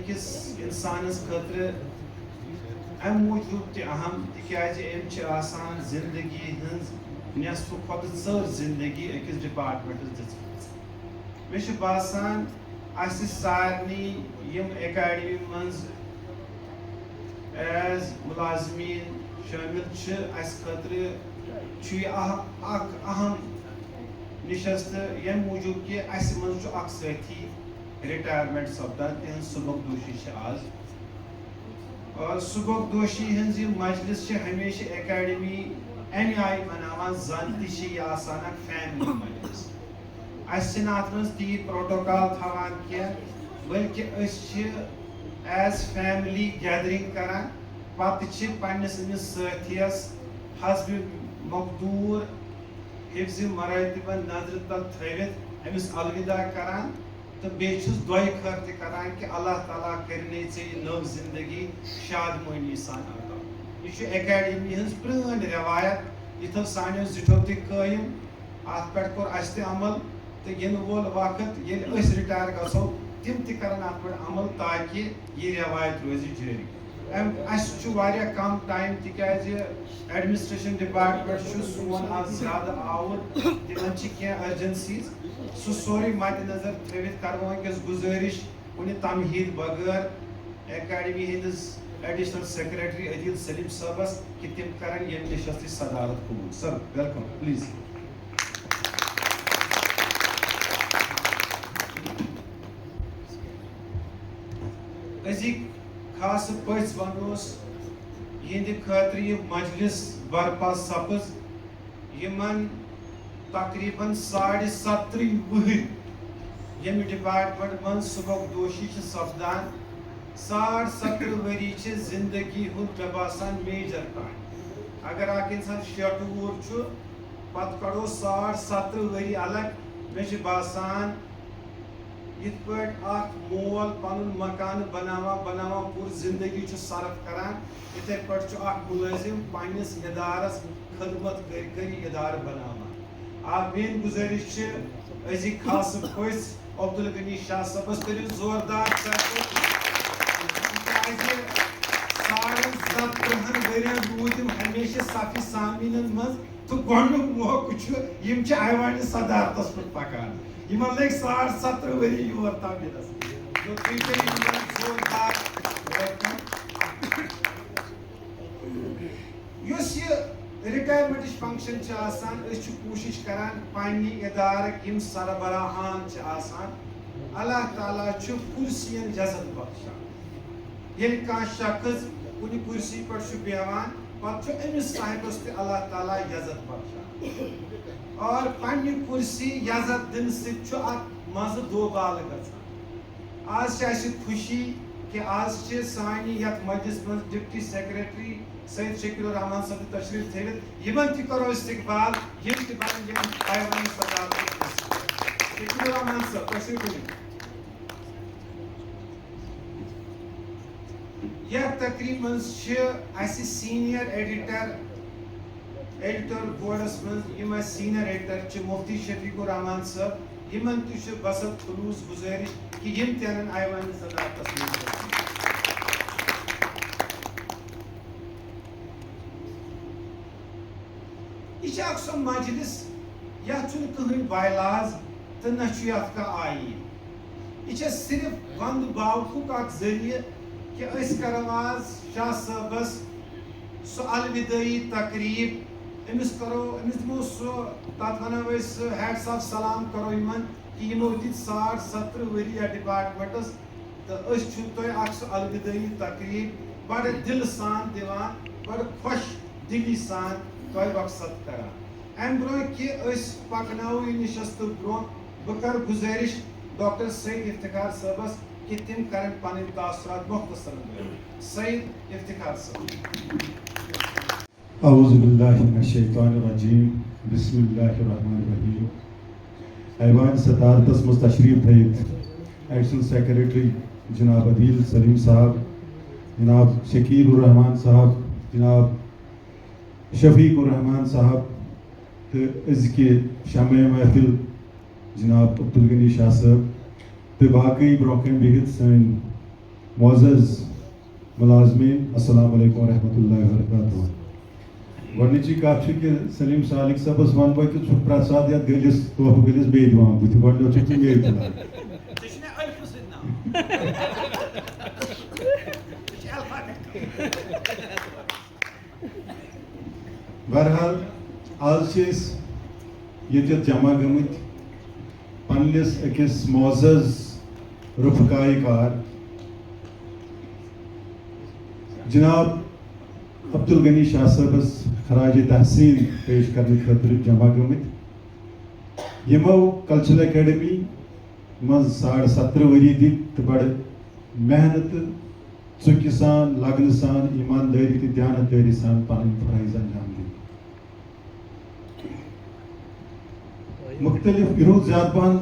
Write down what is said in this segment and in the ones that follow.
أکِس اِنسانَس خٲطرٕ اَمہِ موٗجوٗب تہِ اہم تِکیٛازِ أمۍ چھِ آسان زِندگی ہٕنٛز نٮ۪صفہٕ کھۄتہٕ ژٔر زِندگی أکِس ڈِپارٹمنٹَس دِژمٕژ. مےٚ چھُ باسان اَسہِ سارنٕے یِم اکیڈمی منٛز ایز مُلازمیٖن شٲمِل چھِ اَسہِ خٲطرٕ چھُ یہِ اکھ اہم نِشستہٕ ییٚمہِ موٗجوٗب کہِ اَسہِ منٛز چھُ اکھ سٲتھی رِٹایَرمٮ۪نٛٹ سپدان تِہنٛز سُبکدوشی چھِ آز. سُبکدوشی ہٕنٛز یہِ مجلس چھِ ہمیشہِ اکیڈمی اَمہِ آیہِ مناوان زن تہِ چھِ یہِ آسان اکھ فیملی مجلس. اَسہِ چھِنہٕ اَتھ منٛز تیٖتۍ پروٹوکال تھاوان کینٛہہ بٔلکہِ أسۍ چھِ ایز فیملی گیدرِنٛگ کران. پتہٕ چھِ پننِس أمِس سٲتھیَس حسبِ مقدوٗر حفظِ مرٲتِبن نظرِ تل تھٲوِتھ أمِس الوداع کران تہٕ بیٚیہِ چھُس دۄیہِ خٲر تہِ کران کہِ اللہ تعالیٰ کٔرِنَے ژےٚ یہِ نٔو زندگی شادمٲنی سان عطا. یہِ چھُ اکیڈمی ہٕنٛز پرٛٲنۍ رٮ۪وایت. یہِ تھٲو سانیو زِٹھیو تہِ قٲیِم. اَتھ پٮ۪ٹھ کوٚر اَسہِ تہِ عمل تہٕ یِنہٕ وول وقت ییٚلہِ أسۍ رِٹایر گژھو تِم تہِ کرن اَتھ پٮ۪ٹھ عمل تاکہِ یہِ رٮ۪وایت روزِ جٲری. اَسہِ چھُ واریاہ کم ٹایم تِکیٛازِ ایڈمنسٹریشن ڈپارٹمنٹ چھُ سون آز زیادٕ آوُر. تِمن چھِ کینٛہہ أرجنسیٖز. سُہ سورُے مدِ نظر تھٲوِتھ کرو وٕنکیٚس گُزٲرِش کُنہِ تمہیٖد بغٲر اکیڈمی ہٕنٛدِس ایڈیشنل سیکریٹری عدیل سلیٖم صٲبس کہِ تِم کرن ییٚمہِ نِشستٕچ صدارت قبوٗل. Sir welcome please. أزِکۍ خاصہٕ پٔژھۍ ونوس یِہنٛدِ خٲطرٕ یہِ مجلس برپا سپٕز یِمن تقریٖباً 70 ؤہٕرۍ ییٚمہِ ڈپارٹمنٹ منٛز سُبکدوشی چھِ سپدان. 70 ؤری چھِ زندگی ہُنٛد مےٚ باسان میجر کامہِ. اگر اکھ اِنسان 60 وُہُر چھُ پتہٕ کڑو 70 ؤری الگ. مےٚ چھُ باسان یِتھ پٲٹھۍ اکھ مول پنُن مکانہٕ بناوان پوٗرٕ زندگی چھُ صرف کران یِتھے پٲٹھۍ چھُ اکھ مُلٲزِم پننِس اِدارس خدمت کٔرۍ اِدارٕ بناوان. میٲنۍ گُزٲرِش چھِ أزِکۍ خاصہٕ پٔژھۍ عبدالغنی شاہ صٲبس کٔرِو زوردار تِکیٛازِ 70 ؤرین روٗدۍ یِم ہمیشہِ صفہِ سامیٖنن منٛز تہٕ گۄڈنیُک موقعہٕ چھُ یِم چھِ ایوانہِ صدارتس پٮ۪ٹھ پکان. یِمن لٔگۍ 70 ؤری یور تام یِنس. یُس یہِ رِٹایرمنٹٕچ فنکشن چھِ آسان أسۍ چھِ کوٗشِش کران پننہِ اِدارٕکۍ یِم سربراہان چھِ آسان اللہ تعالیٰ چھُ کُرسین جزت بخشان. ییٚلہِ کانٛہہ شخص کُنہِ کُرسی پٮ۪ٹھ چھُ بیٚہوان پتہٕ چھُ أمِس صاحبس تہِ اللہ تعالیٰ عزت بخشان. اور پننہِ کُرسی عزت دِنہٕ سۭتۍ چھُ اکھ مزٕ دوبالہٕ گژھان. آز چھِ اَسہِ خوشی کہِ آز چھِ سانہِ یتھ مجلس منٛز ڈپٹی سیکریٹری سید شکیل الرحمان صٲب تہِ تشریٖف تھٲوِتھ. یِمن تہِ کرو استقبال. یِم تہِ بنن یِم ایوانہِ صدارتٕکۍ حِصہٕ. شکیل الرحمان صٲب تشریٖف أنِو. یتھ تقریٖب منٛز چھِ اَسہِ سیٖنیر ایڈیٹر بورڈس منٛز یِم اَسہِ سیٖنیر ایڈیٹر چھِ مفتی شفیق الرحمان صٲب. یِمن تہِ چھُ بسط خلوٗص گُزٲرِش کہِ یِم تہِ انن ایوانہِ صدارتس منٛز. یہِ چھِ اکھ سۄ مجلس یتھ چھُنہٕ کٕہٕنۍ بایلاز تہٕ نہ چھُ یتھ کانٛہہ آیٖن. یہِ چھےٚ صرف ونٛدٕ باوکھُک اکھ ذٔریعہٕ کہِ أسۍ کرو آز شاہ صٲبس سُہ الودٲعی تقریٖب. أمِس دِمو سُہ تتھ ونو أسۍ ہیٹس آف سلام کرو یِمن کہِ یِمو دِتۍ 70 ؤری یتھ ڈپارٹمنٹس تہٕ أسۍ چھُ تۄہہِ اکھ سُہ الودٲعی تقریٖب بڑٕ دِلہٕ سان دِوان بڑٕ خۄش دِلی سان تۄہہِ مقصد کران. امہِ برونٛہہ کہِ أسۍ پکناوو یہِ نِشستہٕ برونٛہہ بہٕ کرٕ گُزٲرِش ڈاکٹر سعید افتخار صٲبس کہِ تِم کرن پنٕنۍ تاثرات مختصر سعید افتخار صٲب. اعوذ باللہ من الشیطان الرجیم بسم اللہ الرحمن الرحیم. ایوان صدارتس منٛز تشریٖف تھٲوِتھ ایڈیشنل سیکریٹری جناب عدیل سلیٖم صاحب, جناب شکیل الرحمان صاحب, جناب شفیق الرحمان صاحب تہٕ أزکہِ شمع محفل جناب عبدالغنی شاہ صٲب تہٕ باقٕے برونٛہہ کَنۍ بِہِتھ سٲنۍ معزز ملازمین السلام علیکم ورحمۃ اللہ وبرکاتہ. گۄڈنِچی کَتھ چھِ کہِ سلیٖم سالِق صٲبَس وَنہٕ بہٕ کہِ ژٕ چھُکھ پرٛٮ۪تھ ساتہٕ یَتھ گٔلِس تحفہٕ گٔلِس بیٚیہِ دِوان بٕتھِ گۄڈٕنیٚتھ چھُکھ ژٕ مے تُلان. بہرحال آز چھِ أسۍ ییٚتٮ۪تھ جمع گٔمٕتۍ پنٛنِس أکِس معزز رفقائے کار جناب عبدالغنی شاہ صٲبس خراج تحسین پیش کرنہٕ خٲطرٕ جمع گٔمٕتۍ یِمو کلچرل اکیڈمی منٛز 17.5 ؤری دِتۍ تہٕ بڑٕ محنتہٕ ژُکہِ سان لگنہٕ سان ایٖماندٲری تہٕ دیانتدٲری سان پنٕنۍ فرٲیض انجام دِتۍ. مختلف یہِ روٗد زیادٕ پہن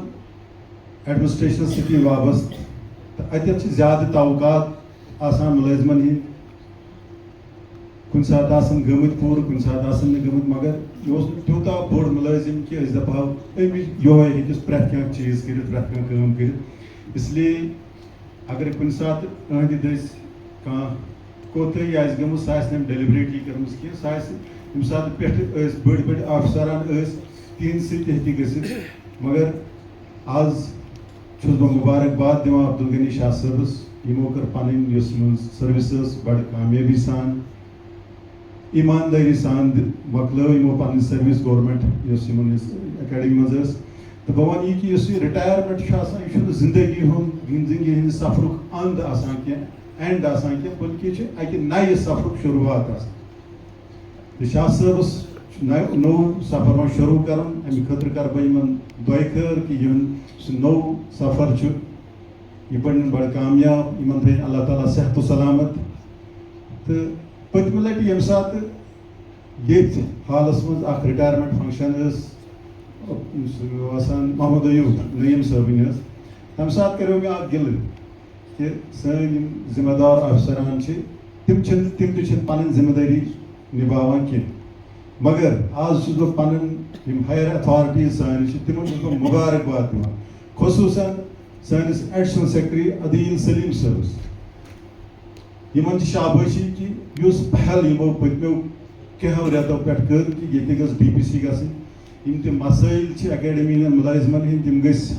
ایڈمنسٹریشنس سۭتی وابستہٕ تہٕ اتٮ۪تھ چھِ زیادٕ توقعات آسان مُلٲزمن ہٕنٛدۍ کُنہِ ساتہٕ آسان گٔمٕتۍ پوٗرٕ کُنہِ ساتہٕ آسان نہٕ گٔمٕتۍ مگر یہِ اوس نہٕ تیوٗتاہ بوٚڑ مُلٲزِم کہِ أسۍ دپہو أمِس یِہوے ہیٚکٮ۪س پرٛٮ۪تھ کینٛہہ چیٖز کٔرِتھ پرٛٮ۪تھ کانٛہہ کٲم کٔرِتھ اسلیے اگر کُنہِ ساتہٕ أہنٛدِ دٔسۍ کانٛہہ کوتٲہی آسہِ گٔمٕژ سۄ آسہِ نہٕ أمۍ ڈیلِبریٹلی کٔرمٕژ کینٛہہ سۄ آسہِ ییٚمہِ ساتہٕ پٮ۪ٹھٕ ٲسۍ بٔڑۍ بٔڑۍ آفسران ٲسۍ تِہنٛدِ سۭتۍ تہِ ہیٚکہِ گٔژھِتھ مگر آز چھُس بہٕ مُبارکباد دِوان عبدالغنی شاہ صٲبس یِمو کٔر پنٕنۍ یۄس یِمن سٔروِس ٲس بڑٕ کامیٲبی سان ایٖماندٲری سان مۄکلٲو یِمو پنٕنۍ سٔروِس گورمٮ۪نٛٹ یۄس یِمن اکیڈمی منٛز ٲس تہٕ بہٕ وَنہٕ یہِ کہِ یُس یہِ رِٹایَرمٮ۪نٛٹ چھُ آسان یہِ چھُنہٕ زندگی ہُنٛد زندگی ہٕنٛدِ سفرُک انٛد آسان کینٛہہ اینٛڈ آسان کینٛہہ بٔلکہِ چھُ اکہِ نَیہِ سفرُک شروٗعات آسان تہٕ شاہ صٲبس چھُ نوٚو سفر وۄنۍ شروٗع کرُن امہِ خٲطرٕ کرٕ بہٕ یِمن دۄیہِ خٲر کہِ یِہُنٛد سُہ نوٚو سفر چھُ یہِ بنن بڑٕ کامیاب یِمن تھٲیِن اللہ تعالیٰ صحت و سلامت تہٕ پٔتمہِ لٹہِ ییٚمہِ ساتہٕ ییٚتھۍ ہالس منٛز اکھ رِٹایَرمٮ۪نٛٹ فنٛکشن ٲس آسان محمد ایوٗب نعیٖم صٲبٕنۍ ٲس تمہِ ساتہٕ کریو مےٚ اکھ گِلہٕ کہِ سٲنۍ یِم ذِمہٕ دار افسران چھِ تِم تہِ چھِنہٕ پنٕنۍ ذِمہٕ دٲری نِباوان کینٛہہ مگر آز چھُس بہٕ پنٕنۍ یِم ہایر ایتھارٹیٖز سانہِ چھِ تِمن چھُس بہٕ مُبارکباد دِوان خصوٗصن سٲنِس ایڈِشنل سیکرٹری عدیٖل سلیٖم صٲبس یِمن چھِ شابٲشی کہِ یُس پہل یِمو پٔتمیو کینٛہو رٮ۪تو پٮ۪ٹھ کٔر کہِ ییٚتہِ گٔژھ ڈی پی سی گژھٕنۍ یِم تہِ مسٲیل چھِ اکیڈمی ہٕنٛدٮ۪ن مُلٲزمن ہٕنٛدۍ تِم گٔژھۍ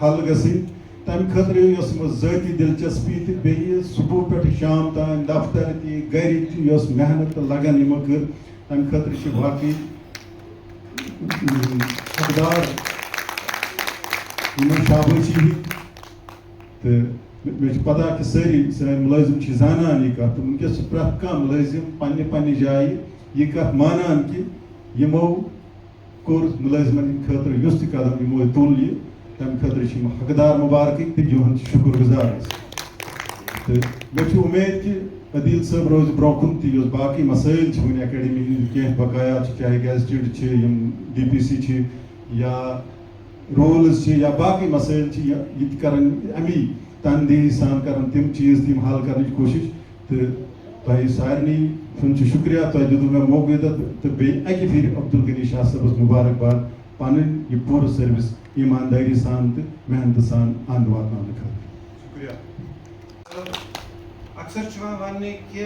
حل گژھٕنۍ تمہِ خٲطرٕ یۄس یِمو ذٲتی دلچسپی تہٕ بیٚیہِ صبح پٮ۪ٹھٕ شام تام دفتر تہِ گرِ تہِ یۄس محنت تہٕ لگن یِمو کٔر تمہِ خٲطرٕ چھِ واقعی حقدار یِمن شابٲشی ہٕنٛدۍ تہٕ مےٚ چھِ پتہ کہِ سٲری سٲنۍ مُلٲزِم چھِ زانان یہِ کتھ تہٕ وٕنکیٚس چھِ پرٛٮ۪تھ کانٛہہ مُلٲزِم پننہِ جایہِ یہِ کتھ مانان کہِ یِمو کوٚر مُلٲزمن ہٕنٛدِ خٲطرٕ یُس تہِ قدم یِمو تُل یہِ تمہِ خٲطرٕ چھِ یِم حقدار مُبارکٕکۍ تہٕ یِہُنٛد چھِ شُکُر گُزار أسۍ تہٕ مےٚ چھِ اُمید کہِ عدیٖل صٲب روزِ برونٛہہ کُن تہِ یۄس باقٕے مسٲیل چھِ وٕنہِ اکیڈمی ہٕنٛدۍ کینٛہہ بقایا چھِ چاہے گیزٹِڈ چھِ یِم ڈی پی سی چھِ یا روٗلٕز چھِ یا باقٕے مسٲیل چھِ یہِ تہِ کران امی تندیہی سان کران تِم چیٖز تہِ یِم حل کرنٕچ کوٗشش تہٕ تۄہہِ سارنٕے ہُنٛد چھُ شُکریہ تۄہہِ دِتوٗ مےٚ موقعہٕ ییٚتٮ۪تھ تہٕ بیٚیہِ اکہِ پھِرِ عبدالغنی شاہ صٲبس مُبارکباد پنٕنۍ یہِ پوٗرٕ سٔروِس ایٖماندٲری سان تہٕ محنتہٕ سان انٛد واتناونہٕ خٲطرٕ شُکریہ. اکثر چھُ یِوان وننہٕ کہِ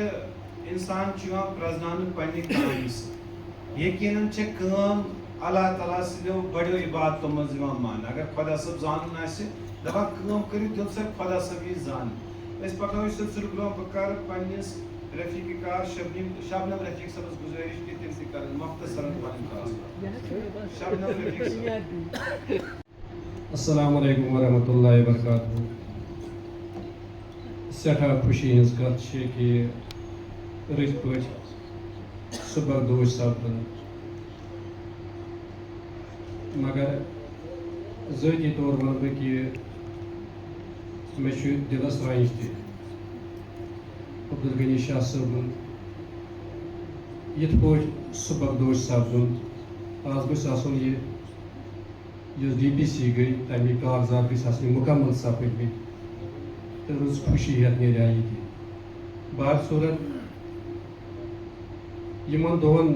انسان چھُ یِوان پرٛزناونہٕ پننہِ کامہِ سۭتۍ یقیٖنن چھِ کٲم اللہ تعالیٰ سٕنٛدیو بڑیو عبادتو منٛز یِوان ماننہٕ اگر خۄدا صٲب زانُن آسہِ دپان کٲم کٔرِو تیٚلہِ سا خۄدا صٲب یی زاننہٕ أسۍ پکناوو سلسلہٕ برونٛہہ بہٕ کرٕ پننِس رفیٖق کار شبنم رفیٖق صٲبس گُزٲرِش کہِ تِم تہِ کرن مختصرن پنٕنۍ کتھ. شبنم رفیٖق صٲب. السلام علیکم ورحمۃ اللہ وبرکاتہ. سٮ۪ٹھاہ خوشی ہٕنٛز کتھ چھِ کہِ رٕتۍ پٲٹھۍ سُبکدوش سپدُن مگر ذٲتی طور ونہٕ بہٕ کہِ مےٚ چھُ دِلس رنٛج تہِ عبدالغنی شاہ صٲبُن یِتھ پٲٹھۍ سُبکدوش سپدُن آز گوٚژھ آسُن یہِ یۄس ڈی پی سی گٔے تَمِکۍ کاغذات گٔژھۍ آسٕنۍ مُکمل سپٕدمٕتۍ تہٕ رٕژ خوشی ہٮ۪تھ نیرِ ہا ییٚتہِ. بہرصوٗرت یِمن دۄہن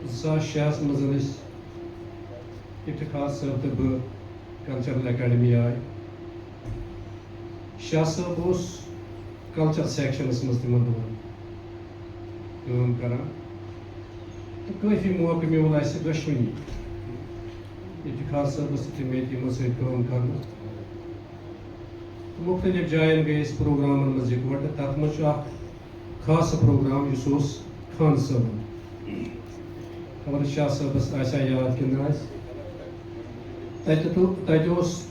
2006 منٛز ٲسۍ افتخار صٲب تہٕ بہٕ کلچرل اکیڈمی آے. شاہ صٲب اوس کلچر سیکشنس مز تمن دۄہن کٲم کران تہٕ کٲفی موقعہٕ میول اَسہِ دۄشوٕنی افتخار صٲبس تہِ تہٕ مےٚ تہِ یِمن سۭتۍ کٲم کرنُک مختلف جایَن گٔے أسۍ پروگرامن منٛز یِکوَٹہٕ تَتھ منٛز چھُ اکھ خاص پروگرام یُس اوس خان صٲبُن خبر شاہ صٲبس آسیا یاد کِنہٕ نہٕ آسہِ تَتہِ اوس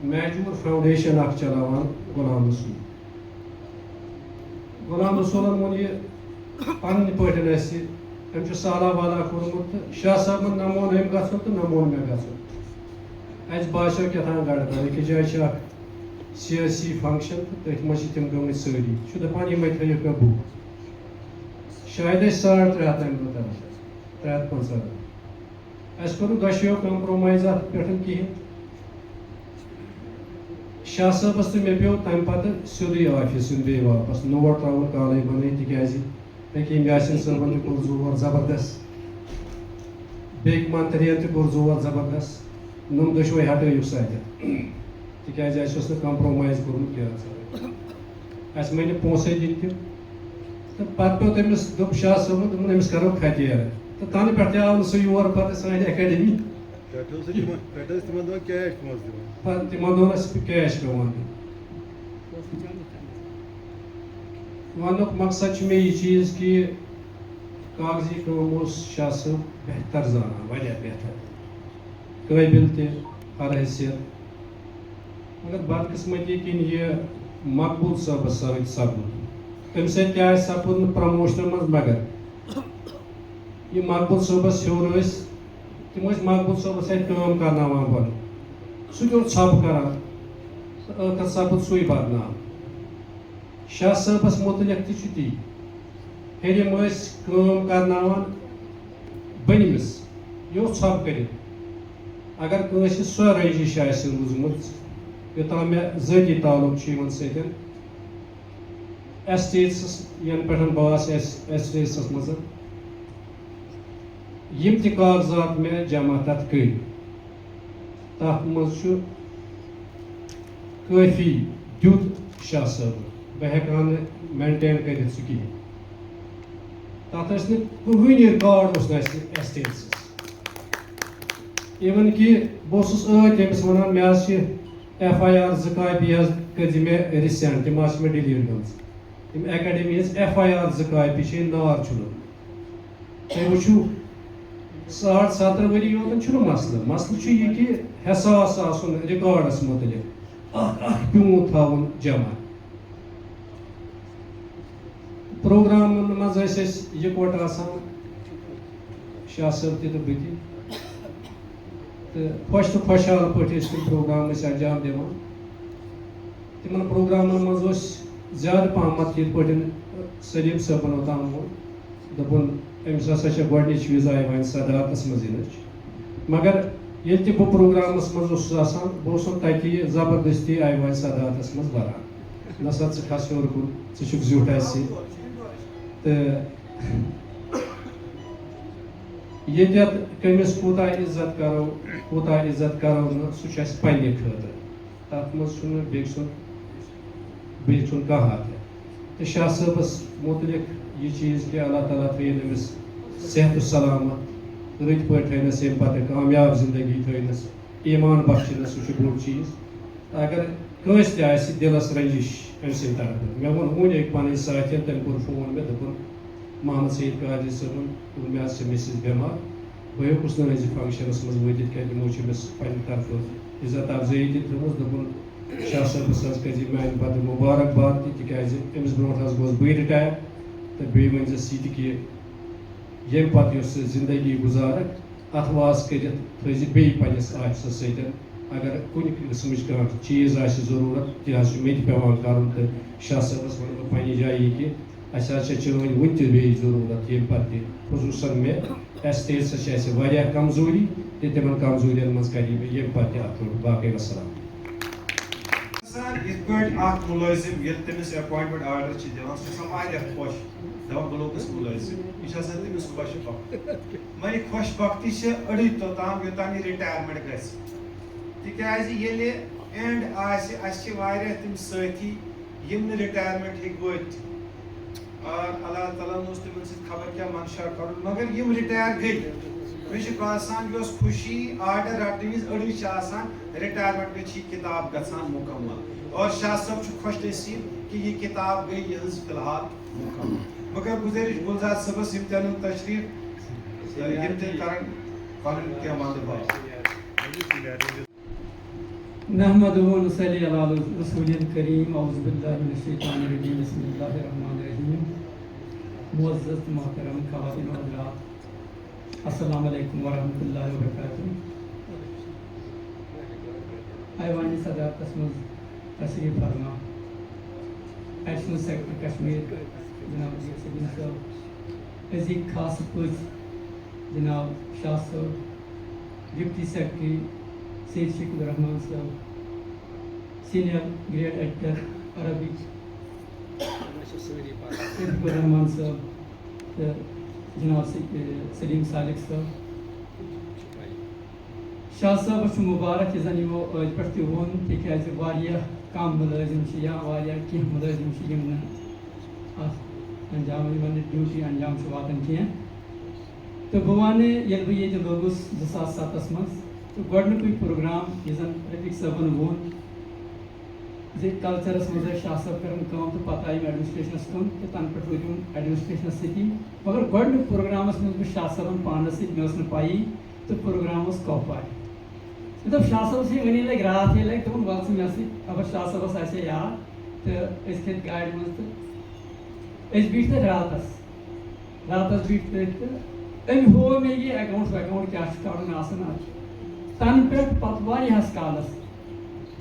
میجوٗر فاوُنڈیشن اکھ چلاوان غلام رسوٗلن ووٚن یہِ پنٕنۍ پٲٹھۍ اَسہِ أمۍ چھُ سالا والا کوٚرمُت تہٕ شاہ صٲبن نہ مون أمۍ گژھُن تہٕ نہ مون مےٚ گژھُن اَسہِ باسیو کیٛاہ تام گڑبڑ أکِس جایہِ چھِ اکھ سیٲسی فنٛکشن تہٕ تٔتھۍ منٛز چھِ تِم گٔمٕتۍ سٲری چھُ دپان یِمے تھٲیِکھ مےٚ بُک شاید ٲسۍ 350 تَمہِ دۄہ تران 350 اَسہِ کوٚر نہٕ دۄشوٕیو کمپرومایز اَتھ پٮ۪ٹھ کِہینۍ شاہ صٲبس تہٕ مےٚ پیوٚو تَمہِ پتہٕ سیوٚدُے آفِس یُن بیٚیہِ واپس نوٹ ترٛاوُن کالے بنٲیِتھ تِکیازِ حکیٖم یاسین صٲبن تہِ کوٚر زور زبردست بیٚکۍ منترین تہِ کوٚر زور زبردست نُم دۄشوے ہٹٲیِو سا اتٮ۪تھ تِکیازِ اَسہِ اوس نہٕ کمپرومایز کوٚرمُت کینٛہہ اَسہِ مٲنۍ نہٕ پونٛسے دِنۍ تِم تہٕ پتہٕ پیوٚو تٔمِس دوٚپ شاہ صٲبن دوٚپُن أمِس کرو ختیرٕ تہٕ تَنہٕ پٮ۪ٹھ تہِ آو نہٕ سُہ یور پتہٕ سانہِ اکیڈمی پتہٕ تِمن دۄہن ٲسۍ کیش پیوان دیُن وننُک مقصد چھُ مےٚ یہِ چیٖز کہِ کاغذی کٲم اوس شاہ صٲب بہتر زانان واریاہ بہتر قٲبِل تہِ ہر حیثیت مگر بدقٕسمتی کِنۍ یہِ مقبوٗل صٲبس سۭتۍ سپُد تَمہِ سۭتۍ تہِ آسہِ سپُد نہٕ پرموشنن منٛز مگر یہِ مقبوٗل صٲبس ہیوٚر ٲسۍ تِم ٲسۍ مقبوٗل صٲبس سۭتۍ کٲم کرناوان گۄڈٕ سُہ تہِ اوس ژھۄپہٕ کران تہٕ ٲخر سپُد سُے بدنام شاہ صٲبس مُتعلق تہِ چھُ تی ہیٚرِم ٲسۍ کٲم کرناوان بٔنمِس یہِ اوس ژھۄپہٕ کٔرِتھ اگر کٲنٛسہِ سۄ رٔنجِش آسہِ روٗزمٕژ یوٚتام مےٚ ذٲتی تعلُق چھُ یِمن سۭتۍ ایسٹیٹسس ینہٕ پٮ۪ٹھ بہٕ آس ایسٹیٹسس منٛز یِم تہِ کاغذات مےٚ جمع تتھ کٔرۍ تتھ منٛز چھُ کٲفی دیُت شاہ صٲبن بہٕ ہٮ۪کہٕ ہا نہٕ مینٹین کٔرِتھ سُہ کِہینۍ تتھ ٲسۍ نہٕ کٕہٕنۍ رِکاڈ اوس نہٕ اَسہِ ایسٹیٹسس اِوٕن کہِ بہٕ اوسُس تٔمِس وَنان مےٚ حظ چھِ FIR 2 کاپی حظ کٔرزِ مےٚ رِسینٛٹ تِم حظ چھِ مےٚ ڈِلیٖٹ گٔمژٕ تِم اکیڈمی ہِنٛز FIR 2 کاپی چھِ نار چھُنہٕ تُہۍ وٕچھِو 17.5 ؤری یوتن چھُنہٕ مسلہٕ مسلہٕ چھُ یہِ کہِ حساس آسُن رِکاڈس مُتعلق اکھ پیوٗنٛت تھاوُن جمع پروگرامن منٛز ٲسۍ أسۍ یِکوَٹہٕ آسان شاہ صٲب تہِ تہٕ بہٕ تہِ تہٕ خۄش تہٕ خۄشحال پٲٹھۍ ٲسۍ تِم پروگرام أسۍ انجام دِوان تِمن پروگرامن منٛز اوس زیادٕ پہمتھ یِتھ پٲٹھۍ سلیٖم صٲبن اوٚتام ووٚن دوٚپُن أمِس ہسا چھےٚ گۄڈنِچ وِزا یِوان صدارتس منٛز یِنٕچ مگر ییٚلہِ تہِ بہٕ پروگرامس منٛز اوسُس آسان بہٕ اوسُم تتہِ زبردستی آیہِ صدارتس منٛز بران نسا ژٕ کھس ہیوٚر کُن ژٕ چھُکھ زیُٹھ اَسہِ تہٕ ییٚتٮ۪تھ کٔمِس کوٗتاہ عزت کرو کوٗتاہ عزت کرو نہٕ سُہ چھُ اَسہِ پننہِ خٲطرٕ تتھ منٛز چھُنہٕ بیٚکہِ سُنٛد کانٛہہ حق تہٕ شاہ صٲبس مُتعلق یہِ چیٖز کہِ اللہ تعالیٰ تھٲیِن أمِس صحت و سلامت رٕتۍ پٲٹھۍ تھٲینس ییٚمہِ پتہٕ کامیاب زندگی تھٲینس ایٖمان بخشِنس سُہ چھُ بوٚڑ چیٖز اگر کٲنٛسہِ تہِ آسہِ دِلس رٔنجِش أمۍ سٕنٛدِ طرفہٕ مےٚ ووٚن وُنۍ أکۍ پنٕنۍ ساتھین تٔمۍ کوٚر فون مےٚ دوٚپُن محمد سعید قادری صٲبن دوٚپُن مےٚ حظ چھِ مِسِز بٮ۪مار بہٕ ہیوٚکُس نہٕ أزِ فنٛکشنس منٛز وٲتِتھ کینٛہہ تِمو چھِ أمِس پننہِ طرفہٕ عزت افضٲیی تہِ تھٲومٕژ دوٚپُن شاہ صٲبس حظ کٔرزِ میانہِ بدلہٕ مُبارکباد تہِ تِکیازِ أمِس برونٛٹھ حظ گوٚوس بٕے رِٹایَر تہٕ بیٚیہِ ؤنۍزٮ۪س یہِ تہِ کہِ ییٚمہِ پتہٕ یۄس سُہ زندگی گُزارکھ اتھ واس کٔرِتھ تھٲیزِ بیٚیہِ پننِس آفسس سۭتۍ اگر کُنہِ قٕسمٕچ کانٛہہ چیٖز آسہِ ضروٗرت تہِ حظ چھُ مےٚ تہِ پیٚوان کرُن تہٕ شاہ صٲبس وَنہٕ بہٕ پننہِ جایہِ یہِ کہِ اَسہِ حظ چھےٚ چٲنۍ وُنہِ تہِ بیٚیہِ ضروٗرت ییٚمہِ پتہٕ تہِ خصوٗصن مےٚ ایسٹیٹسس چھِ اَسہِ واریاہ کمزوٗری تہٕ تِمن کمزوٗرین منٛز کرِ مےٚ ییٚمہِ پتہٕ تہِ اَتھ باقٕے وسلام یِتھ پٲٹھۍ اکھ مُلٲزِم ییٚلہِ تٔمِس ایپوینٹمنٹ آرڈر چھِ دِوان سُہ چھُ آسان واریاہ خۄش دپان بہٕ لوٚگُس مُلٲزِم یہِ چھِ آسان تٔمِس خۄش بخت مگر یہِ خۄش بختی چھِ أڑٕے توٚتام یوٚتام یہِ رِٹایَرمنٹ گژھِ تِکیازِ ییٚلہِ اینڈ آسہِ اَسہِ چھِ واریاہ تِم سٲتھی یم ریٹائرمنٹ ہیک وت اور اللہ تعالیٰ نے تمن ست خبر کیا منشا کر مگر یم ریٹائر گئی مجھے باسان یہ خوشی آرڈر رٹنے وز اڑی ریٹائرمنٹ میں کتاب گژھان مکمل اور شاہ صاحب خوش نصیب کہ یہ کتاب گئی یہ فی الحال مکمل مگر گزارش گلزار صبس امتحان تشریف امتحان کرن پنن کیا ماندے نحمد و نصلی علی رسول الکریم اعوذ باللہ من الشیطان الرجیم بسم اللہ الرحمن الرحیم معزز محترم خواتین و حضرات السلام علیکم ورحمۃ اللہ وبرکاتہ ایوانی صدر قسمت تشریف فرما ایڈیشنل سیکرٹری کشمیر جناب سبین صاحب عزیز خاص پوچھ جناب شاہ صاحب ڈپٹی سیکرٹری سید شیخ الرحمان صاحب سینئر گریڈ ایڈیٹر عربی شیخ الرحمان صاحب جناب سلیم صالح صاحب شاہ صاحب مبارک یہ زن یمو پہ ون تکیاز کم ملازم یا کی ملازم انجام ڈیوٹی انجام واتان کی تو بہ ون یل بہ یہ لوگس 2007 مز تو گۄڈنیُکُے پروگرام یُس زن رفیق صٲبن ووٚن زِ کلچرس منٛز ٲسۍ شاہ صٲب کران کٲم تہٕ پتہٕ آیہِ ایڈمنسٹریشنس کُن تہٕ تنہٕ پٮ۪ٹھ روٗدۍ یِم ایڈمنسٹریشنس سۭتی مگر گۄڈنیُک پروگرامس منٛز بہٕ شاہ صٲبن پانس سۭتۍ مےٚ ٲس نہٕ پایی تہٕ پروگرام اوس کۄپوارِ مےٚ دوٚپ شاہ صٲبس وٕنی لگہِ راتھٕے لگہِ دوٚپُن وَل ژٕ مےٚ سۭتۍ خبر شاہ صٲبس آسہِ ہے یاد تہٕ أسۍ کھٔتۍ گاڑِ منٛز تہٕ أسۍ بیٖٹھۍ تتہِ راتس بیٖٹھۍ تٔتھۍ تہٕ أمۍ ہوو مےٚ یہِ اٮ۪کاوُنٛٹ وٮ۪کاوُنٛٹ کیٛاہ چھُ کڑُن آسان اتھ تنہٕ پٮ۪ٹھ پتہٕ واریاہس کالس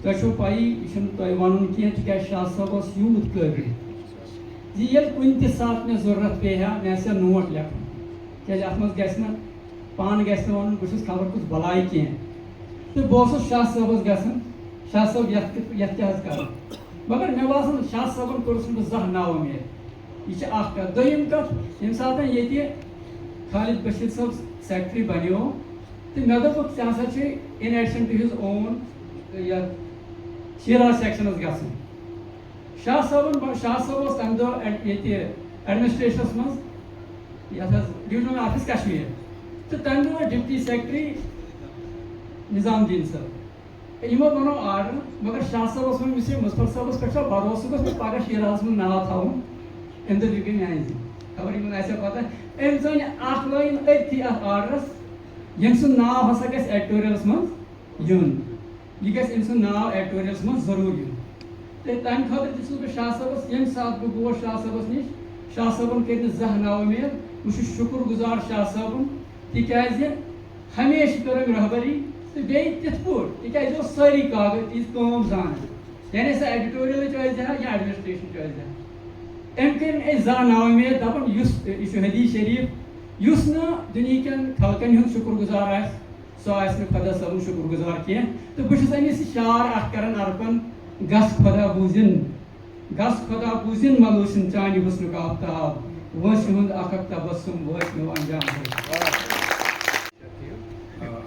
تۄہہِ چھو پایی یہِ چھُنہٕ تۄہہِ ونُن کینٛہہ تِکیٛازِ شاہ صٲب اوس یوٗت قٲبِل زِ ییٚلہِ کُنہِ تہِ ساتہٕ مےٚ ضروٗرت پیٚیہِ ہا مےٚ آسہِ ہا نوٹ لیکھُن کیٛازِ اتھ منٛز گژھِ نہٕ پانہٕ گژھِ نہٕ ونُن بہٕ چھُس خبر کُس بلاے کینٛہہ تہٕ بہٕ اوسُس شاہ صٲبس گژھان شاہ صٲب یتھ کیٛاہ حظ کرُن مگر مےٚ باسان شاہ صٲبن کوٚرُس نہٕ بہٕ زانٛہہ نا اُمید یہِ چھِ اکھ کتھ دوٚیِم کتھ ییٚمہِ ساتہٕ ییٚتہِ خالد بشیر صٲب سیکٹری بنیو تہٕ مےٚ دوٚپُکھ ژےٚ ہسا چھُے اِن ایڈِشن ٹُو ہِز اون یتھ شیراز سیکشنس گژھُن شاہ صٲب اوس تمہِ دۄہ ییٚتہِ ایڈمنسٹریشنس منٛز یتھ حظ ڈویژنل آفِس کشمیٖر تہٕ تمہِ دۄہ اوس ڈپٹی سیکٹری نظام الدین صٲب یِمو بنوو آرڈر مگر شاہ صٲبس ووٚن یُس یہِ مُظفر صٲبس پٮ۪ٹھ چھا بروسہٕ گوٚژھ مےٚ پگہہ شیرازس منٛز ناو تھاوُن أمۍ دوٚپ یہِ گٔے میانہِ ذِمہٕ خبر یِمن آسیا پتہ أمۍ ژٲنۍ اکھ لٲگِن أتھی اتھ آرڈرس ییٚمہِ سُنٛد ناو ہسا گژھِ ایڈیٹوریلس منٛز یُن یہِ گژھِ أمۍ سُنٛد ناو ایڈیٹوریلس منٛز ضروٗر یُن تہٕ تمہِ خٲطرٕ تہِ چھُس بہٕ شاہ صٲبس ییٚمہِ ساتہٕ بہٕ گوس شاہ صٲبس نِش شاہ صٲبن کٔرۍ نہٕ زانٛہہ نا اُمید بہٕ چھُس شُکر گُزار شاہ صٲبُن تِکیٛازِ ہمیشہٕ کٔر أمۍ رہبری تہٕ بیٚیہِ تِتھ پٲٹھۍ تِکیٛازِ یہِ اوس سٲری کاغذ یِژھ کٲم زانان یعنی سۄ ایڈیٹوریلٕچ ٲسۍ دِہا یا ایڈمنسٹریشنٕچ ٲسۍ دِہا أمۍ کٔرۍ نہٕ أسۍ زانٛہہ نا اُمید دپان یہِ چھُ حدیث شریٖف یُس نہٕ دُنہیٖکٮ۪ن خلقن ہُنٛد شُکر گُزار آسہِ سُہ آسہِ نہٕ خۄدا صٲبُن شُکر گُزار کینٛہہ تہٕ بہٕ چھُس أمِس شعار اکھ کران ارپن گژھ خۄدا بوٗزِن ملوٗسِن چانہِ حُسنُک آفتاب وٲنٛسہِ ہُنٛد اکھ اکھ تبسُم وٲتۍ مےٚ انجام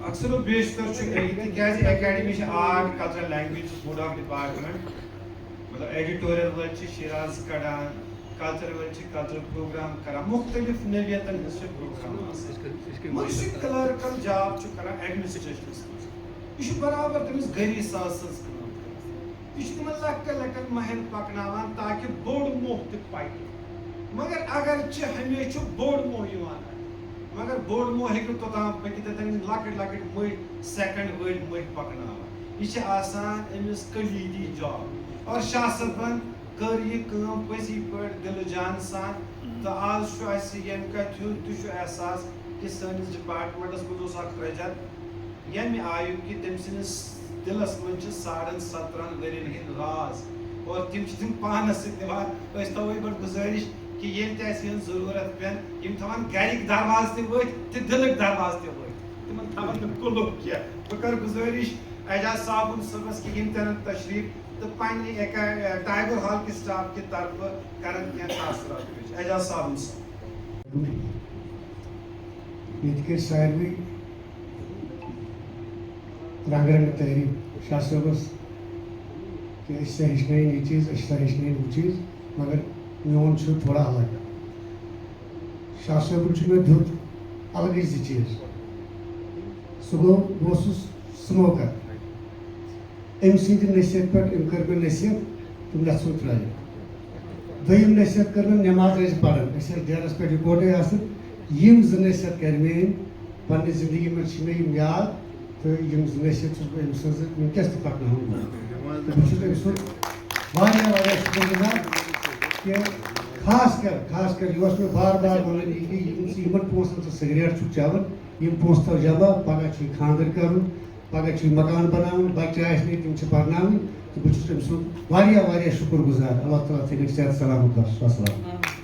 اکثر و بیشتر تِکیٛازِ اکیڈمی چھِ آرٹ کلچرل لینگویج بوٚڑ اکھ ڈپارٹمنٹ مطلب ایڈیٹوریل وٲلۍ چھِ شیراز کڑان کلچر وٲلۍ چھِ کلچرل پروگرام کران مختلف نوعیتن ہٕنٛز چھِ پروگرام آسان مگر یُس یہِ کلرکل جاب چھُ کران ایڈمنسٹریشنس منٛز یہِ چھُ برابر تٔمِس گری ساز سٕنٛز کٲم یہِ چھُ تِمن لۄکٹٮ۪ن لۄکٹٮ۪ن مہین پکناوان تاکہِ بوٚڑ موہ تہِ پکہِ مگر اگرچہِ ہمیشہِ چھُ بوٚڑ موہ یِوان مگر بوٚڑ موہ ہیٚکہِ نہٕ توٚتام پٔکِتھ تتٮ۪ن لۄکٕٹۍ لۄکٕٹۍ مٔٹۍ سیکنڈ وٲلۍ مٔٹۍ پکناوان یہِ چھِ آسان أمِس کلیٖدی جاب اور شاہ صٲبن کٔر یہِ کٲم پٔزی پٲٹھۍ دِلہٕ جانہٕ سان تہٕ آز چھُ اسہِ ییٚمہِ کتھِ ہُنٛد تہِ چھُ احساس کہِ سٲنِس ڈپارٹمنٹس منٛز اوس اکھ رجت ییٚمہِ آیُک کہِ تٔمۍ سٕنٛدِس دِلس منٛز چھِ 17.5 ؤرین ہٕنٛدۍ راز اور تِم چھِ تِم پانس سۭتۍ نِوان أسۍ تھاوو یِمن گُزٲرِش کہ ییٚلہِ تہِ اَسہِ یِہٕنٛز ضروٗرت پٮ۪ن یِم تھاوان گرِکۍ درواز تہِ وٲتۍ تہٕ دِلٕکۍ درواز تہِ وٲتۍ تِمن تھاوان نہٕ کُلُک کینٛہہ بہٕ کرٕ گُزٲرِش اعجاز صابُن صٲبس کہِ یِم ترن تشریٖف تہٕ پننہِ ٹائیگر ہال کہِ سٹاف کہِ طرفہٕ کرن کینٛہہ تاثرات پیش اعجاز صابُن صٲب ییٚتہِ کٔرۍ ساروٕے رنٛگہٕ رنٛگہٕ تعریٖف شاہ صٲبس کہ اس سے ہیچنے یہ چیز اس سے ہیچنے وہ چیز مگر میون چھو تھوڑا الگ شاہ صاحب چھو میں دھوت الگ ہی چیز سہ گو بہت سموکر ام سند نصیحت پہ ام کر مے نصیحت تم لسن ترائے دویم نصیحت کر مے نماز پڑھن اس ڈیرس پہ رکوٹے یم زٕ نصیحت کر میٲنۍ پننہِ زندگی منٛز چھِ مےٚ یِم یاد تہٕ یِم زٕ نصیحت چھُس بہٕ أمۍ سٕنٛز وٕنکٮ۪س تہِ پکناوان تہٕ بہٕ چھُس أمۍ سُنٛد واریاہ واریاہ شُکر گُزار کہِ خاص کر یہِ اوس مےٚ بار بار وَنان یہِ کہِ یِمن پونٛسن ژٕ سِگریٹ چھُکھ چٮ۪وان یِم پونٛسہٕ تھاو جمع پگاہ چھُے خانٛدر کَرُن پگاہ چھُے مکان بناوُن بچہِ آسنٕے تِم چھِ پرناوٕنۍ تہٕ بہٕ چھُس أمۍ سُنٛد واریاہ واریاہ شُکر گُزار اللہ تعالیٰ تھٲینَکھ صحت سلامت وسلام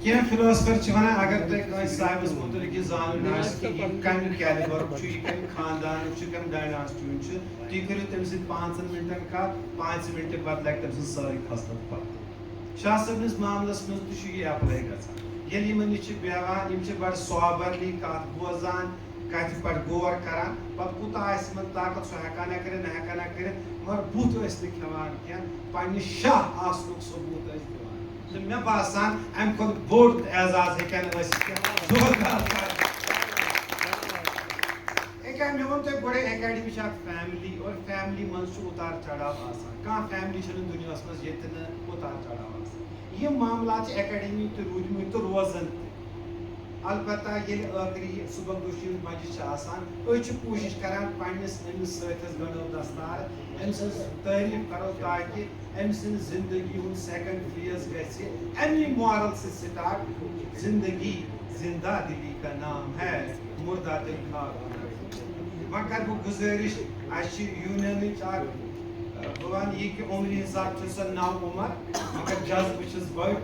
کینٛہہ فِلاسفر چھِ وَنان اگر تۄہہِ کٲنٛسہِ صاحبس مُتعلق یہِ زانُن آسہِ کہِ یہِ کَمہِ کیلِبرُک چھُ یہِ کَمہِ خاندانُک چھُ کَمہِ ڈایناسٹی ہُنٛد چھُ تُہۍ کٔرِو تٔمۍ سۭتۍ 5 مِنٹن کتھ 5 مِنٹہٕ پتہٕ لگہِ تٔمۍ سٕنٛز سٲرٕے خصلت پتہٕ شاہ صٲبنِس معاملس منٛز تہِ چھُ یہِ ایپلاے گژھان ییٚلہِ یِمن نِش چھِ بیٚہوان یِم چھِ بڑٕ صابرلی کتھ بوزان کتھِ پٮ۪ٹھ غور کران پتہٕ کوٗتاہ آسہِ یِمن طاقت سُہ ہٮ۪کا نہ کٔرِتھ نہ ہٮ۪کا نہ کٔرِتھ مگر بُتھ ٲسۍ نہٕ کھٮ۪وان کینٛہہ پننہِ شاہ آسنُک ثبوٗت ٲسۍ دِوان تہٕ مےٚ باسان امہِ کھۄتہٕ بوٚڑ اعزاز ہیٚکن ٲسِتھ مےٚ ووٚن تۄہہِ گۄڈے اکیڈمی چھِ اکھ فیملی اور فیملی منٛز چھُ اُتار چڑاو آسان کانٛہہ فیملی چھنہٕ دُنیاہس منٛز ییٚتہِ نہٕ اُتار چڑاو آسان یِم معاملات چھِ اکیڈمی تہِ روٗدمٕتۍ تہٕ روزان تہِ البتہ ییٚلہِ ٲخری صُبحن دُشیٖن بجہِ چھِ آسان أسۍ چھِ کوٗشش کران پننِس أمِس سٲتھِس گنڈو دستار أمۍ سٕنٛز تعریٖف کرو تاکہِ أمۍ سٕنٛدِ زندگی ہُنٛد سیکنڈ فیز گژھِ امی مارل سۭتۍ سٹارٹ زندگی زندہ دلی کا نام ہے مردہ دل خاک وۄنۍ کرٕ بہٕ گُزٲرِش اَسہِ چھِ یوٗنینٕچ اکھ بہٕ وَنہٕ یہِ کہِ عُمرِ حساب چھِ سۄ 9 عُمر مگر جذبہٕ چھِس بٔڑۍ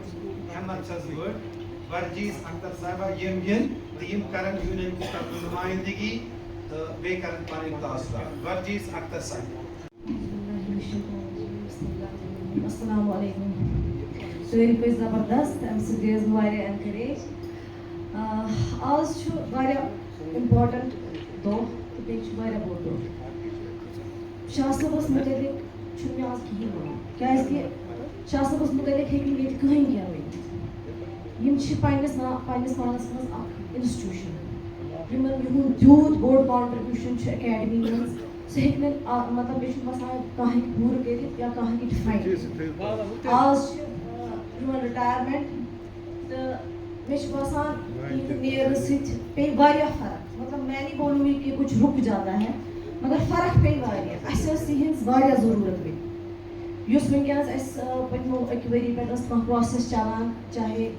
ہٮ۪مت چھس بٔڑ ورجیٖز اختر صاحبہ یِم یِن تہٕ یِم کرن یوٗنین کِس طرفہٕ نُمٲیندگی تہٕ بیٚیہِ کرن پنٕنۍ تاثرات ورجیٖز اختر صاحب السلام علیکم تعریٖف ٲسۍ زبردست اَمہِ سۭتۍ گٔیَس بہٕ واریاہ اٮ۪نکریج آز چھُ واریاہ اِمپاٹنٹ دۄہ تہٕ بیٚیہِ چھُ واریاہ بوٚڑ دۄہ شاہ صٲبس مُتعلق چھُنہٕ مےٚ آز کِہیٖنۍ وَنُن کیٛازِ کہِ شاہ صٲبس مُتعلق ہیٚکہِ نہٕ ییٚتہِ کٕہٕنۍ کینٛہہ ؤنِتھ یِم چھِ پننِس پانس منٛز اکھ انسٹِٹیوٗشن یِمن یِہُنٛد تیوٗت بوٚڑ کانٹربیوٗشن چھُ اکیڈمی منٛز سُہ ہیٚکہِ نہٕ مطلب مےٚ چھُنہٕ باسان کانٛہہ ہیٚکہِ پوٗرٕ کٔرِتھ یا کانٛہہ ہیٚکہِ ڈِفاین کٔرِتھ آز چھِ یِمن رِٹایرمینٹ تہٕ مےٚ چھُ باسان یِہنٛدِ نیرنہٕ سۭتۍ پیٚیہِ واریاہ فرق مطلب میں نہیں بولوں گی کہ کچھ رک جاتا ہے مگر فرق پیٚیہِ واریاہ اَسہِ ٲس یِہٕنٛز واریاہ ضروٗرت وۄنۍ یُس وٕنکیٚنس اَسہِ پٔتمیو 1 ؤری پٮ۪ٹھ ٲس کانٛہہ پروسیس چلان چاہے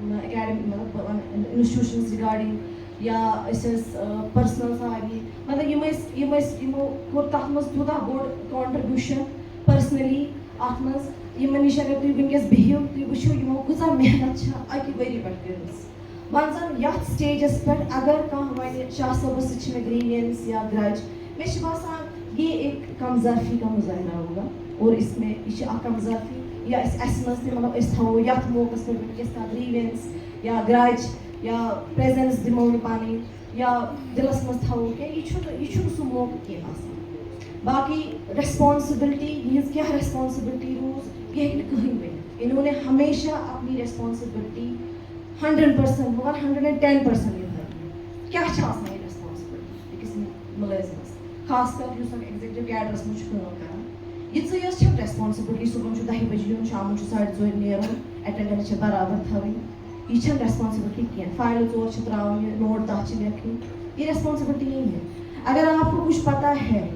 اکیڈمی مطلب بہٕ وَنہٕ انسٹِٹیوٗشنٕز رِگاڈِنٛگ یا أسۍ ٲسۍ پٔرسنل سارنٕے مطلب یِمو کوٚر تَتھ منٛز تیوٗتاہ بوٚڑ کانٹربیوٗشن پٔرسنلی اَتھ منٛز یِمن نِش اگر تُہۍ وٕنکیٚس بِہِو تُہۍ وٕچھِو یِمو کۭژاہ محنت چھِ 1 ؤری پٮ۪ٹھ کٔرمٕژ وۄنۍ زن یتھ سٹیجس پٮ۪ٹھ اگر کانٛہہ وَنہِ شاہ صٲبس سۭتۍ چھِ مےٚ گریوینس یا گرج مےٚ چھِ باسان یہ ایک کمظرفی کا مظاہرہ ہوگا اور اس میں یہ چھِ اکھ کمظرفی یا اَسہِ منٛز تہِ مطلب أسۍ تھاوو یتھ موقعس پٮ۪ٹھ وٕنکیٚس کانٛہہ گریوینس یا گرج یا پریزنس دِمو نہٕ پنٕنۍ یا دِلس منٛز تھاوو کینٛہہ یہِ چھُنہٕ سُہ موقعہٕ کینٛہہ آسان باقٕے ریسپانسبلٹی یِہٕنٛز کیٛاہ ریسپانسبلٹی روٗز یہِ ہیٚکہِ نہٕ کٕہٕنۍ ؤنِتھ اِنہوں نے ہمیشہ اپنی ریسپانسبلٹی 100% بہٕ وَنہٕ 110% نِبھٲیہِ کیٛاہ چھِ آسان یہِ ریسپانسبلٹی أکِس مُلٲزمَس خاص کر یُس اکھ ایگزیکٹِو کیڈرس منٛز چھُ کٲم کران یِژھٕے یٲژ چھےٚ ریسپانسبلٹی صُبحن چھُ 10 بجے یُن شامن چھُ 4:30 نیرُن ایٹینڈنس چھِ برابر تھاوٕنۍ یہِ چھنہٕ ریسپانسبلٹی کینٛہہ فایلہٕ 4 چھِ تراوٕنہِ نوٹ 10 چھِ لیکھٕنۍ یہ ریسپانسبلٹی نہیں ہے اگر آپ کو کچھ پتا ہے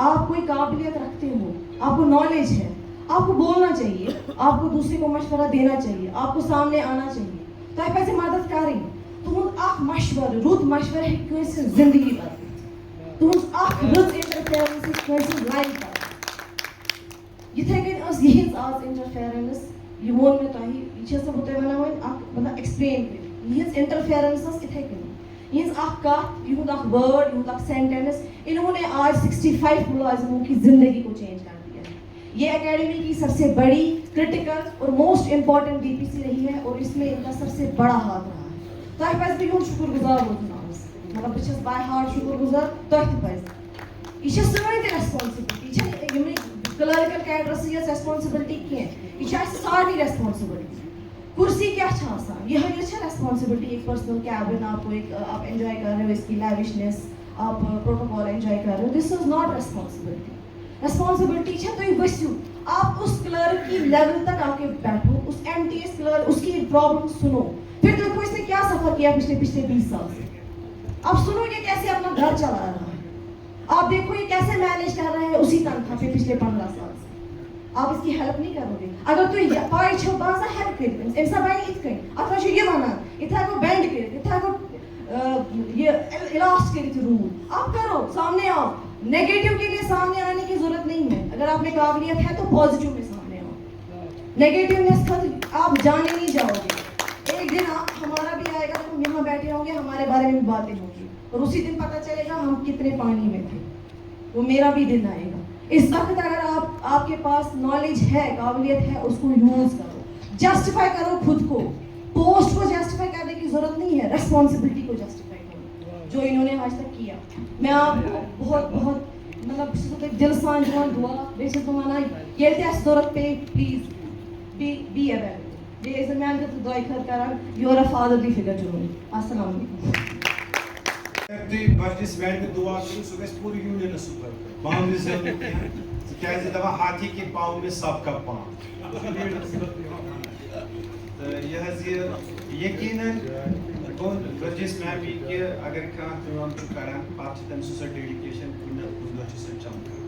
آپ کوئی قابلیت رکھتے ہو آپ کو نالج ہے آپ کو بولنا چاہیے آپ کو دوسرے کو مشورہ دینا چاہیے آپ کو سامنے آنا چاہیے تۄہہِ پَزِ مدد کَرٕنۍ تُہُنٛد اکھ مشورٕ رُت مشورٕ ہیٚکہِ کٲنٛسہِ ہٕنٛز زندگی بدلٲوِتھ تُہٕنٛز اکھ رٕژ انٹرفیرنس ہیٚکہِ کٲنٛسہِ ہٕنٛز لایف بدلٲوِتھ یِتھٕے کٔنۍ ٲس یِہٕنٛز آز انٹرفیرنس یہِ ووٚن مےٚ تۄہہِ یہِ چھَس نہٕ بہٕ تۄہہِ وَنان وۄنۍ اکھ مطلب ایکسپلین کٔرِتھ یِہٕنٛز انٹرفیرنس ٲس یِتھٕے کٔنۍ یِہٕنٛز اکھ کتھ یِہُنٛد اکھ وٲڈ یِہُنٛد اکھ سینٹینس انہوں نے آج 65 ملازموں کی زندگی کو چینج کر دیا ہے یہ اکیڈمی کی سب سے بڑی کرٹیکل اور موسٹ امپورٹنٹ ڈی پی سی رہی ہے اور اس میں ان کا سب سے بڑا ہاتھ رہا ہے تۄہہِ پَزِ مےٚ یِہُنٛد شُکُر گُزار روزُن آز مطلب بہٕ چھَس باے ہارٹ شُکُر گُزار تۄہہِ تہِ پَزِ یہ سٲنۍ تہِ ریسپانسبلٹی چھےٚ یِمنٕے کلرکل کیڈرس یۄس ریسپانسبلٹی کینٛہہ یہِ چھِ اَسہِ سارنٕے ریسپانسبلٹی. کرسی کیا چھِ آسان یہ ہے ریسپانسبلٹی ایک پرسنل کیبن آپ کو ایک آپ انجوائے کر رہے ہو اس کی لیوشنس آپ پروٹوکال انجوائے کر رہے ہو دس از ناٹ ریسپانسبلٹی. ریسپانسبلٹی ہے تُہۍ ؤسِو آپ اس کلرک کی لیول تک آ کے بیٹھو اس ایم ٹی ایس کلرک اس کی پرابلم سنو پھر دیکھو اس نے کیا سفر کیا پچھلے 20 سال سے. اب سنو یہ کیسے اپنا گھر چلا رہا ہے آپ دیکھو یہ کیسے مینیج کر رہے ہیں اسی تنخواہ پہ پچھلے 15 سال سے. آپ اس کی ہیلپ نہیں کرو گے اگر تُہۍ پاے چھو بہٕ آسہٕ ہیلپ کٔرِتھ أمِس أمۍ سا بَنہِ یِتھ کٔنۍ اَتھ منٛز چھُ یہِ وَنان یِتھ ہٮ۪کو بٮ۪نٛڈ کٔرِتھ یِتھ ہٮ۪کو یہ اِلاسٹ کٔرِتھ روٗل آپ کرو سامنے آؤ. نیگیٹو کے لیے سامنے آنے کی ضرورت نہیں ہے. اگر آپ میں قابلیت ہے تو پازیٹیو میں سامنے آؤ. نیگیٹونیس خاطر آپ جانے نہیں جاؤ گے. ایک دن آپ ہمارا بھی آئے گا ہم یہاں بیٹھے ہوں گے ہمارے بارے میں بھی باتیں ہوں گی اور اسی دن پتہ چلے گا ہم کتنے پانی میں تھے. وہ میرا بھی دن آئے گا. اس وقت اگر آپ کے پاس نالج ہے قابلیت ہے اس کو یوز کرو. جسٹیفائی کرو خود کو. پوسٹ کو جسٹیفائی کرنے کی ضرورت نہیں ہے ریسپانسبلٹی کو جسٹیفائی کرو جو انہوں نے آج تک کیا. میں آپ کو بہت بہت مطلب دل سان دِوان دعا بیٚیہِ چھَس بہٕ وَنان ییٚلہِ تہِ اَسہِ ضوٚرَتھ پیٚیہِ پلیٖز بی اویلیبل. بیٚیہِ ٲسۍ زِ میٛانہِ خٲطرٕ دۄیہِ خٲر کران you are uh فادرلی figure two می. السلام علیکم. تُہۍ پارٹِسِپیٹ میں دعا کٔرِو سُہ گژھِ پوٗرٕ یوٗنینس سۭتۍ پاو نہٕ زینُن کینٛہہ تِکیٛازِ دَپان ہاتھی کے پاو میں سب کا پاو. تہٕ یہِ حظ یہِ یقیٖنن گوٚو رجس میمی کہِ اگر کانٛہہ کٲم چھُ کران پتہٕ چھِ تٔمۍ سٕنٛز سۄ ڈیڈِکیشن کُنہِ نتہٕ کُنہِ دۄہ چھِ سۄ چمکان.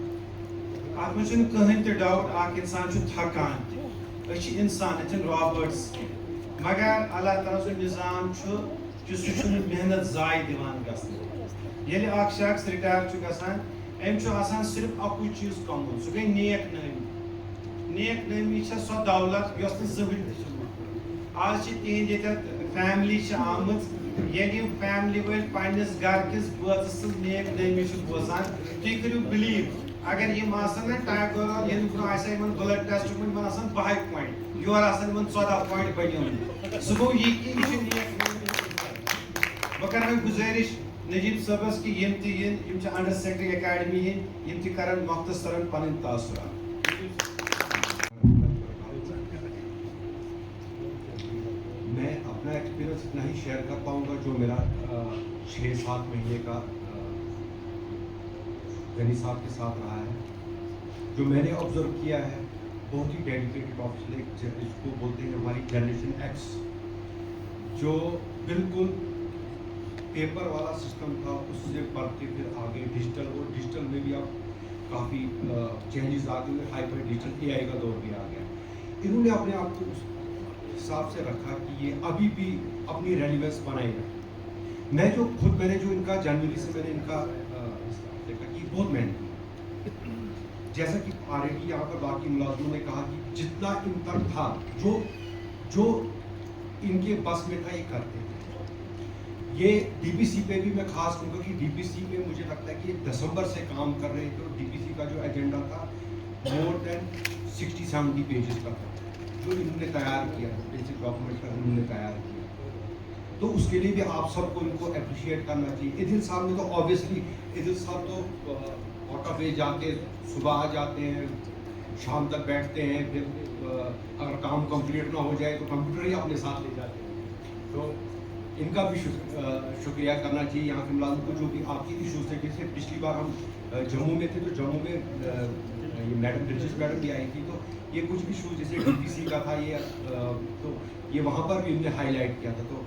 اتھ منٛز چھُنہٕ کٕہٕنۍ تہِ ڈاوُٹ اکھ اِنسان چھُ تھکان تہِ أسۍ چھِ اِنسان أسۍ چھِنہٕ رابٲٹٕس کینٛہہ مگر اللہ تعالیٰ سُنٛد نظام چھُ کہِ سُہ چھُنہٕ محنت ضایع دِوان گژھنہٕ. ییٚلہِ اکھ شخص رِٹایر چھُ گژھان أمۍ چھُ آسان صرف اکُے چیٖز کمومُت سُہ گٔے نیک نٲمی. نیک نٲمی چھےٚ سۄ دولت یۄس نہٕ زٕہٕنۍ تہِ چھِ موٗجوٗد. آز چھِ تِہنٛدۍ ییٚتٮ۪تھ فیملی چھِ آمٕژ ییٚلہِ یِم فیملی وٲلۍ پننِس گرٕکِس بٲژٕ سٕنٛز نیک نٲمی چھِ بوزان تُہۍ کٔرِو بِلیٖو اگر یِم آسان نا ٹایگور ییٚمہِ برونٛہہ آسہِ ہا یِمن بٕلڈ ٹیسٹ کوٚرمُت یِمن آسان 12 پویِنٹ یورٕ آسان یِمن 14 پویِنٹ بنیمٕتۍ. سُہ گوٚو یہِ کہِ یہِ چھُ نیک نٲمی. بہٕ کرٕ وۄنۍ گُزٲرِش نجیب صٲبس کہ یم تہِ یِن یم چھِ انڈر سیکٹری اکیڈمی ہٕنٛدۍ یم تہِ کرن مختصرن پنٕنۍ تاثرات. میں اپنا ایکسپیرینس اتنا ہی شیئر کر پاؤں گا جو میرا 6-7 مہینے کا غنی صاحب کے ساتھ رہا ہے. جو میں نے آبزرو کیا ہے بہت ہی ڈیڈیکیٹڈ آفیسر جس کو بولتے ہیں ہماری جنریشن ایکس جو بالکل پیپر والا سسٹم تھا اس سے پڑھ کے پھر آگے ڈیجیٹل اور ڈیجیٹل میں بھی اب کافی چینجز آ گئے ہائی فائی ڈیجیٹل اے آئی کا دور بھی آ گیا. انہوں نے اپنے آپ کو اس حساب سے رکھا کہ یہ ابھی بھی اپنی ریلیونس بنائے رکھے. میں نے جو ان کا جنوری سے میں نے ان کا دیکھا کہ بہت محنت کی. جیسا کہ آلریڈی یہاں پر باقی ملازموں نے کہا کہ جتنا ان تک تھا جو ان کے بس میں تھا یہ کرتے تھے. یہ ڈی پی سی پہ بھی میں خاص کہوں گا کہ ڈی پی سی میں مجھے لگتا ہے کہ یہ دسمبر سے کام کر رہے تھے اور ڈی پی سی کا جو ایجنڈا تھا مور دین 60-70 پیجز کا تھا جو انہوں نے تیار کیا بیسک ڈاکومنٹ کا انہوں نے تیار کیا. تو اس کے لیے بھی آپ سب کو ان کو اپریشیٹ کرنا چاہیے. عدل صاحب نے تو آبویسلی عدل صاحب تو آؤٹ آف وے جا کے صبح آ جاتے ہیں شام تک بیٹھتے ہیں پھر اگر کام کمپلیٹ نہ ہو جائے تو کمپیوٹر ہی اپنے ساتھ لے جاتے ہیں. تو ان کا بھی شکریہ کرنا چاہیے یہاں کے ملازم کو جو بھی آپ کی ایشوز تھے. جیسے پچھلی بار ہم جموں میں تھے تو جموں میں یہ میڈم برجس میڈم بھی آئی تھی تو یہ کچھ بھی ایشوز جیسے ڈی پی سی کا تھا یہ تو یہ وہاں پر بھی انہوں نے ہائی لائٹ کیا تھا. تو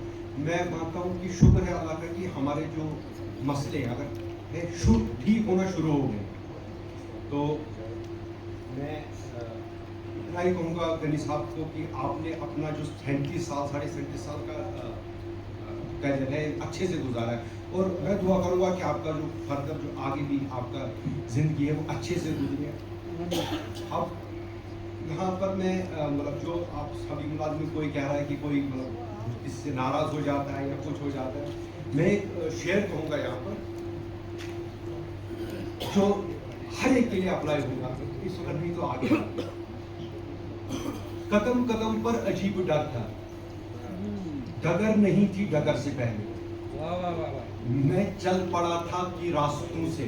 میں مانتا ہوں کہ شکر ہے اللہ کا کہ ہمارے جو مسئلے اگر ٹھیک ہونا شروع ہو گئے. تو میں اتنا ہی کہوں گا غنی صاحب کو کہ آپ نے اپنا جو 37 سال 37.5 سال کا جو ہے اچھے سے گزارا ہے. اور میں دعا کروں گا کہ آپ کا جو فردر جو آگے بھی آپ کا زندگی ہے وہ اچھے سے گزرے. اب یہاں پر میں مطلب جو آپ سبھی ملازم کوئی کہہ رہا ہے کہ کوئی مطلب اس سے ناراض ہو جاتا ہے یا کچھ ہو جاتا ہے, میں ایک شعر کہوں گا یہاں پر جو ہر ایک کے لیے اپلائی ہوگا. اس وقت نہیں تو آگے قدم قدم پر عجیب ڈر تھا, ڈگر نہیں تھی ڈگر سے پہلے, میں چل پڑا تھا کہ راستوں سے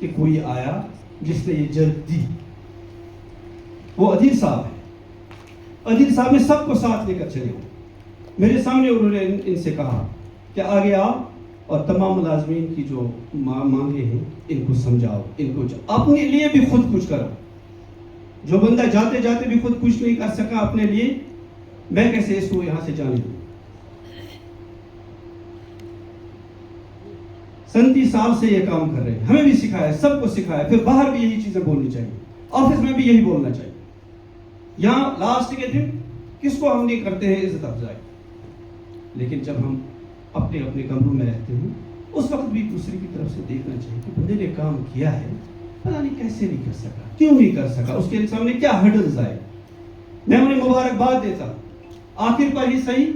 کہ کوئی آیا جس نے یہ جلد دی، وہ عدیل صاحب ہے۔ عدیل صاحب نے سب کو ساتھ لے کر چلے، میرے سامنے انہوں نے ان سے کہا کہ آگے آؤ اور تمام ملازمین کی جو مانگیں ہیں ان کو سمجھاؤ، ان کو اپنے لیے بھی خود کچھ کرو۔ جو بندہ جاتے جاتے بھی خود کچھ نہیں کر سکا اپنے لیے، میں کیسے اس کو یہاں سے جانے دوں؟ 37 سال سے یہ کام کر رہے ہیں، ہمیں بھی سکھایا، سب کو سکھایا، پھر باہر بھی یہی چیزیں بولنی چاہیے، آفس میں بھی یہی بولنا چاہیے۔ یہاں لاسٹ کے دن کس کو ہم نہیں کرتے ہیں عزت افزائی، لیکن جب ہم اپنے اپنے کمروں میں رہتے ہیں اس وقت بھی دوسرے کی طرف سے دیکھنا چاہیے کہ بندے نے کام کیا ہے، پتہ نہیں کیسے نہیں کر سکا، کیوں نہیں کر سکا، اس کے سامنے کیا ہرڈلز آئے۔ میں انہیں مبارکباد دیتا ہوں، آخر پر ہی صحیح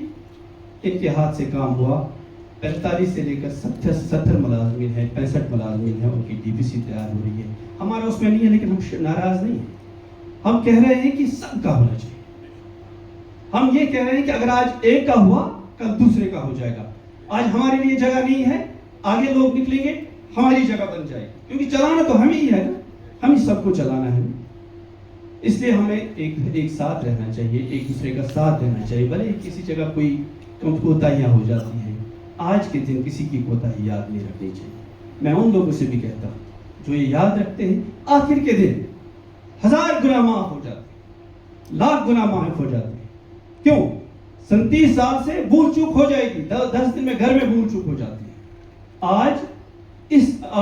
ان کے ہاتھ سے کام ہوا۔ 45 سے لے کر 70 ملازمین ہیں، 65 ملازمین ہیں، ان کی ڈی پی سی تیار ہو رہی ہے۔ ہمارا اس میں نہیں ہے، لیکن ہم ناراض نہیں ہیں، ہم کہہ رہے ہیں کہ سب کا ہونا چاہیے۔ ہم یہ کہہ رہے ہیں کہ اگر آج ایک کا ہوا کل دوسرے کا ہو جائے گا۔ آج ہمارے لیے جگہ نہیں ہے، آگے لوگ نکلیں گے، ہماری جگہ بن جائے گی، کیونکہ چلانا تو ہمیں ہی ہے نا، ہم ہی سب کو چلانا ہے۔ اس لیے ہمیں ایک ساتھ رہنا چاہیے، ایک دوسرے کا ساتھ دینا چاہیے، بھلے کسی جگہ کوئی کوتاہیاں ہو جاتی ہیں، آج کے دن کسی کی کوتاہی یاد نہیں رکھنی چاہیے۔ میں ان لوگوں سے بھی کہتا ہوں جو یہ یاد رکھتے ہیں، آخر کے دن 1000 گناہ معاف ہو جاتے ہیں، لاکھ گناہ معاف ہو جاتے ہیں۔ کیوں؟ 37 سال سے بھول چوک ہو جائے گی، 10 دن میں گھر میں بھول چوک ہو جاتی ہے۔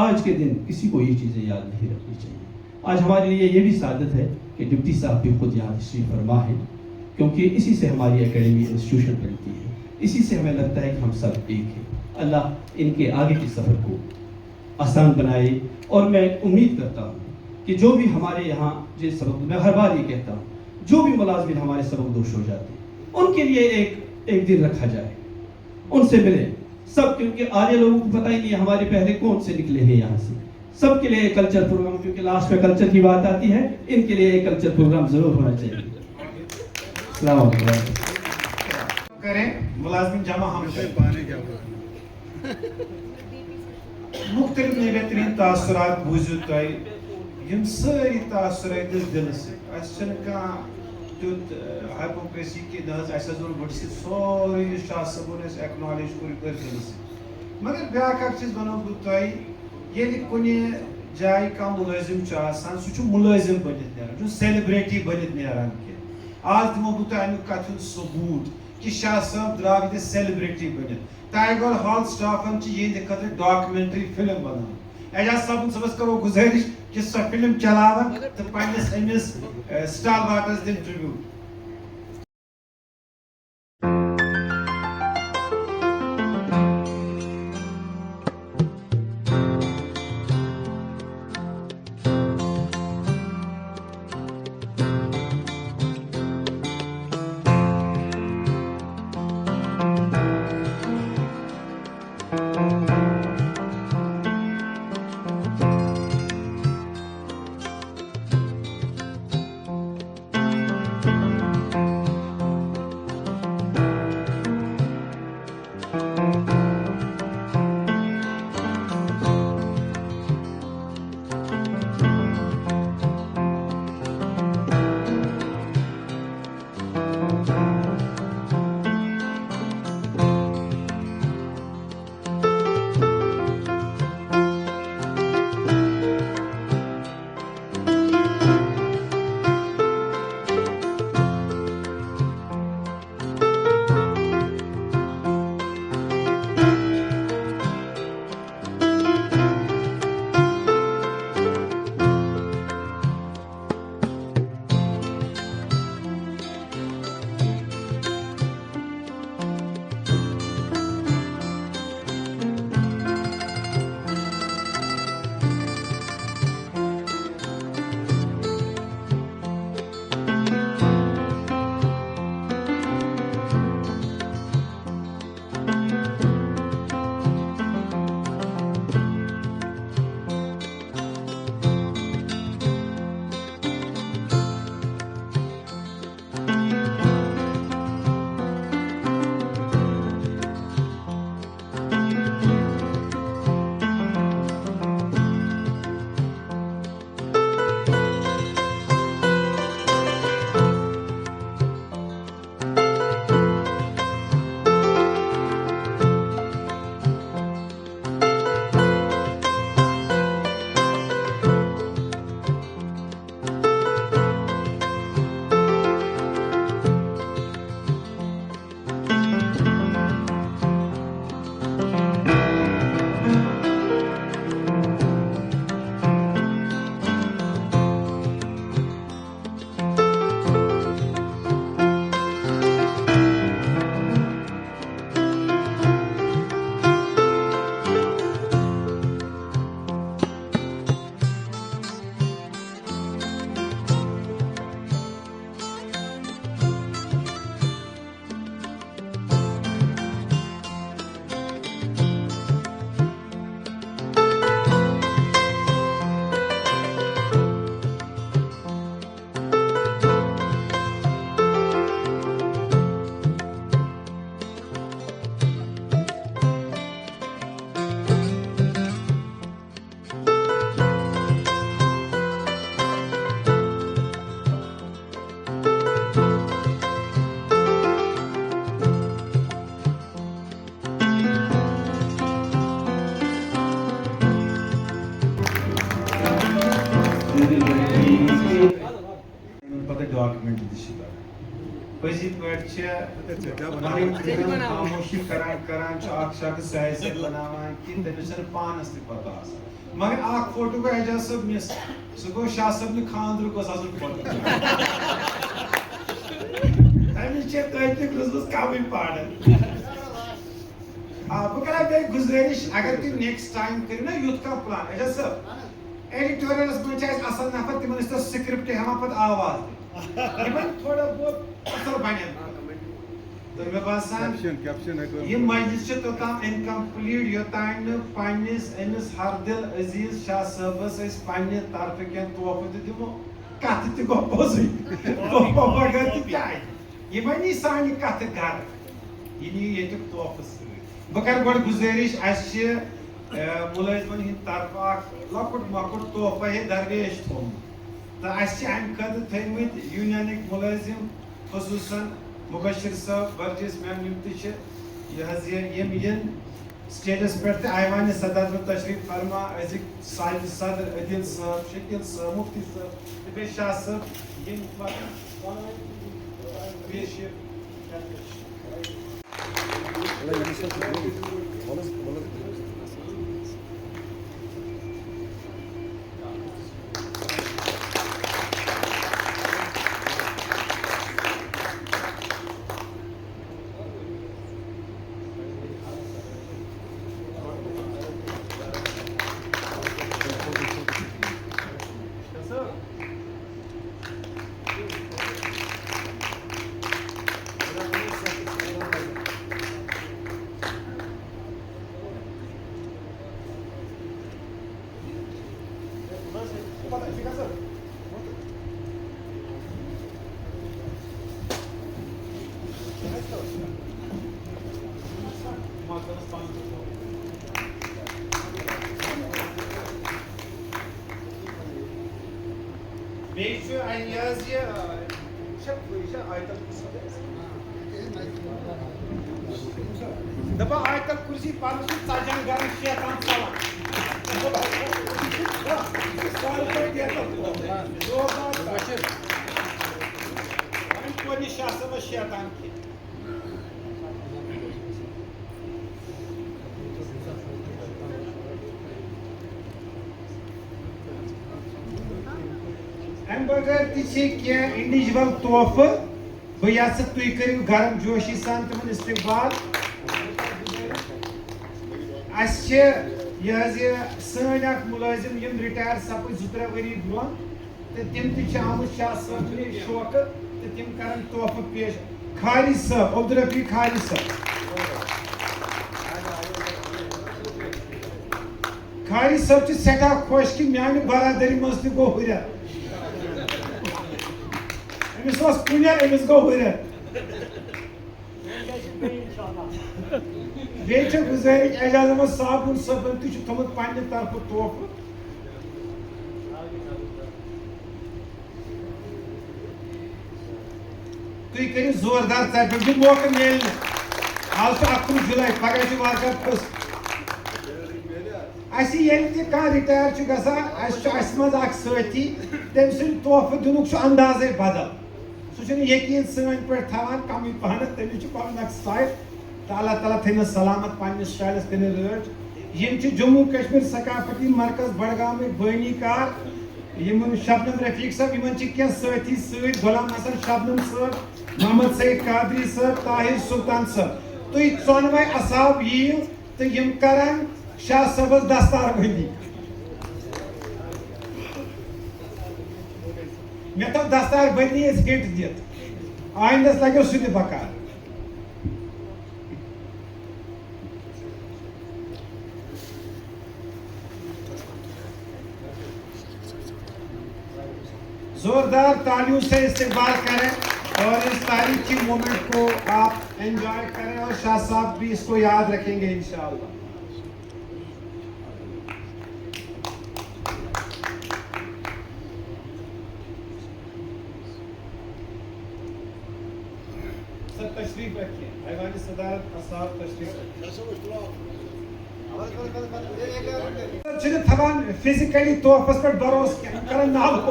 آج کے دن کسی کو یہ چیزیں یاد نہیں رکھنی چاہیے۔ آج ہمارے لیے یہ بھی سعادت ہے کہ ڈپٹی صاحب بھی خود یہاں تشریف فرما ہے، کیونکہ اسی سے ہماری اکیڈمی انسٹیٹیوشن بنتی ہے، اسی سے ہمیں لگتا ہے کہ ہم سب ایک ہیں۔ اللہ ان کے آگے کے سفر کو آسان بنائے، اور میں امید کرتا ہوں کہ جو بھی ہمارے یہاں جس سبق، میں ہر بار یہ کہتا ہوں، جو بھی ملازمین ہمارے سبق دوش ہو جاتے ہیں ان کے لیے ایک دن رکھا جائے، ان سے ملے سب، کیونکہ آدھے لوگوں کو پتہ ہی نہیں ہمارے پہلے کون سے نکلے ہیں یہاں سے۔ سب کے لیے کلچر پروگرام، کیونکہ لاسٹ میں کلچر کی بات آتی ہے، ان کے لیے ایک کلچر پروگرام ضرور ہونا چاہیے۔ السلام علیکم۔ کریں ملازمین جمع ہم مختلف نیبترین تاثرات بوزیو تھی، یم ساری تاثرات دل سے تیت ہائپوکریسی کہ بڑھ سوری شاہ صبن ایکنالج کور دل سے۔ مگر بیاکھ اکھ چیز ونو بہ تہ، ییٚلہِ کُنہِ جایہِ کانٛہہ مُلٲزِم چھُ آسان، سُہ چھُ مُلٲزِم بٔنِتھ نیران، چھُ سیلبریٹی بٔنِتھ نیران کینٛہہ۔ آز دِمو بہٕ تۄہہِ امیُک کتھِ ہُنٛد ثبوٗت کہ شاہ صٲب درٛاو ییٚتہِ سیلبریٹی بٔنِتھ۔ ٹائیگر ہال سٹافن چھِ یِہنٛدِ خٲطرٕ ڈاکومنٹری فلم بناوان۔ اعجاز صٲبس کرو گزٲرِش کہ سۄ فلم چلاون تہٕ پننِس أمِس سٹال واٹس دِن ٹرibute۔ پتہ ڈاکیومنٹ دِشی پٔزی پٲٹھۍ خاموشی کران چھُ اکھ شخص سیاست بناوان کہِ تٔمِس چھنہٕ پانس تہِ پتہ آسان مگر اکھ فوٹو گوٚو اعجاز صٲب مِس سُہ گوٚو شاہ صٲبنہِ خاندرُک اوس آسان فوٹو تٔمِس چھِ تٔتۍ روٗزمٕژ کمٕے پارن بہٕ کرٕ بیٚیہِ گُزٲرِش اگر تُہۍ نیکسٹ ٹایم کٔرِو نا یُتھ کانٛہہ پلان اعجاز صٲب ایڈیٹوریلس منٛز چھِ اَسہِ اصل نفر تِمن ٲسۍ تتھ سکرپٹ ہٮ۪وان پتہٕ آواز دِنۍ یِمن تھوڑا بہت اصل بنن تہٕ مےٚ باسان یہِ مجلس چھُ توٚتام اِنکمپلیٖٹ یوٚتانۍ نہٕ پننِس أمِس ہردل عزیز شاہ صٲبس أسۍ پننہِ طرفہٕ کینٛہہ تحفہٕ تہِ دِمو کتھٕ تہِ گوٚو پوٚزُے تحفہٕ بغٲر تہِ کیٛازِ یہِ وَنی سانہِ کتھٕ گرٕ یہِ نِیہِ ییٚتیُک تحفہٕ سۭتۍ بہٕ کرٕ گۄڈٕ گُزٲرِش اَسہِ چھِ مُلٲزمن ہٕنٛدِ طرفہٕ اکھ لۄکُٹ مۄکُٹ تحفہٕ ہے درپیش تھوٚومُت تہٕ اَسہِ چھِ امہِ خٲطرٕ تھٲومٕتۍ یوٗنینٕکۍ مُلٲزِم خصوٗصن مُبشر صٲب ورجس میم یِم تہِ چھِ یہِ حظ یِم یِن سٹیجس پٮ۪ٹھ تہِ ایوانِ صدر تشریف فرما أزِکۍ ساجد صدر عدل صٲب شکیل صٲب مفتی صٲب تہٕ بیٚیہِ شاہ صٲب یِم بیٚیہِ چھُ یہِ حظ یہِ دپان آیتل کُرسی پرنہٕ چھُ ژتجی گرن شیطان ژلان وۄنۍ کوٚر نہٕ شاہ صٲبس شیطان کینٛہہ امہِ بغٲر تہِ چھِ کینٛہہ انڈیوجول تحفہٕ بہٕ یژھٕ تُہۍ کٔرِو گرم جوشی سان تِمن استقبال اَسہِ چھِ یہِ حظ یہِ سٲنۍ اکھ مُلٲزِم یِم رِٹایر سپٕدۍ 2-3 ؤری برونٛہہ تہٕ تِم تہِ چھِ آمٕتۍ شاہ صٲبنہِ شوقہٕ تہٕ تِم کرن تحفہٕ پیش خالی صٲب عبدالرفیق خالی صٲب خالی صٲب چھِ سٮ۪ٹھاہ خۄش کہِ میانہِ برادٔری منٛز تہِ گوٚو ہُرٮ۪ر أمِس اوس کُنٮ۪ر أمِس گوٚو ہُرٮ۪ر بیٚیہِ چھِ گُزٲرِش اعجاز احمد صابُن صٲبن تہِ چھُ تھوٚمُت پننہِ طرفہٕ تحفہٕ تُہۍ کٔرِو زوردار ژَٹہِ یہِ موقعہٕ میلہِ نہٕ آز چھُ 11 جُلاے پگاہ چھُ واقعات فٔسٹ اَسہِ ییٚلہِ تہِ کانٛہہ رِٹایر چھُ گژھان اَسہِ چھُ اَسہِ منٛز اکھ سٲتھی تٔمۍ سُنٛد تحفہٕ دِنُک چھُ اندازے بدل سُہ چھُنہٕ یقیٖن سٲنۍ پٲٹھۍ تھاوان کمٕے پہنتھ تٔمِس چھُ پنُن اکھ سٹایل تہٕ اللہ تعالیٰ تھٲینَس سلامت پننِس سٹایلس کٔرِنۍ رٲچھ یِم چھِ جموں کشمیٖر ثقافتی مرکز بڈگامٕکۍ بٲنی کار یِمن شبنم رفیق صٲب یِمن چھِ کینٛہہ سٲتھی سۭتۍ غلام حسن شبنم صٲب محمد سعید قادری صٲب طاہر سلطان صٲب تُہۍ ژۄنوَے اصحاب یِیِو تہٕ یِم کرن شاہ صٲبس دستار بندی مےٚ تھٲو دستار بندی أسۍ ہِٹ دِتھ آیندس لگیو سُہ تہِ بکار زوردار تالیوں سے استقبال کریں اور اس تاریخی مومنٹ کو آپ انجوائے کریں اور شاہ صاحب بھی اس کو یاد رکھیں گے انشاءاللہ سر تشریف رکھیے ایوان صدارت اصحاب تشریف رکھیے چھِنہٕ تھاوان فِزِکلی تحفس پٮ۪ٹھ بروس کینٛہہ کران نالہٕ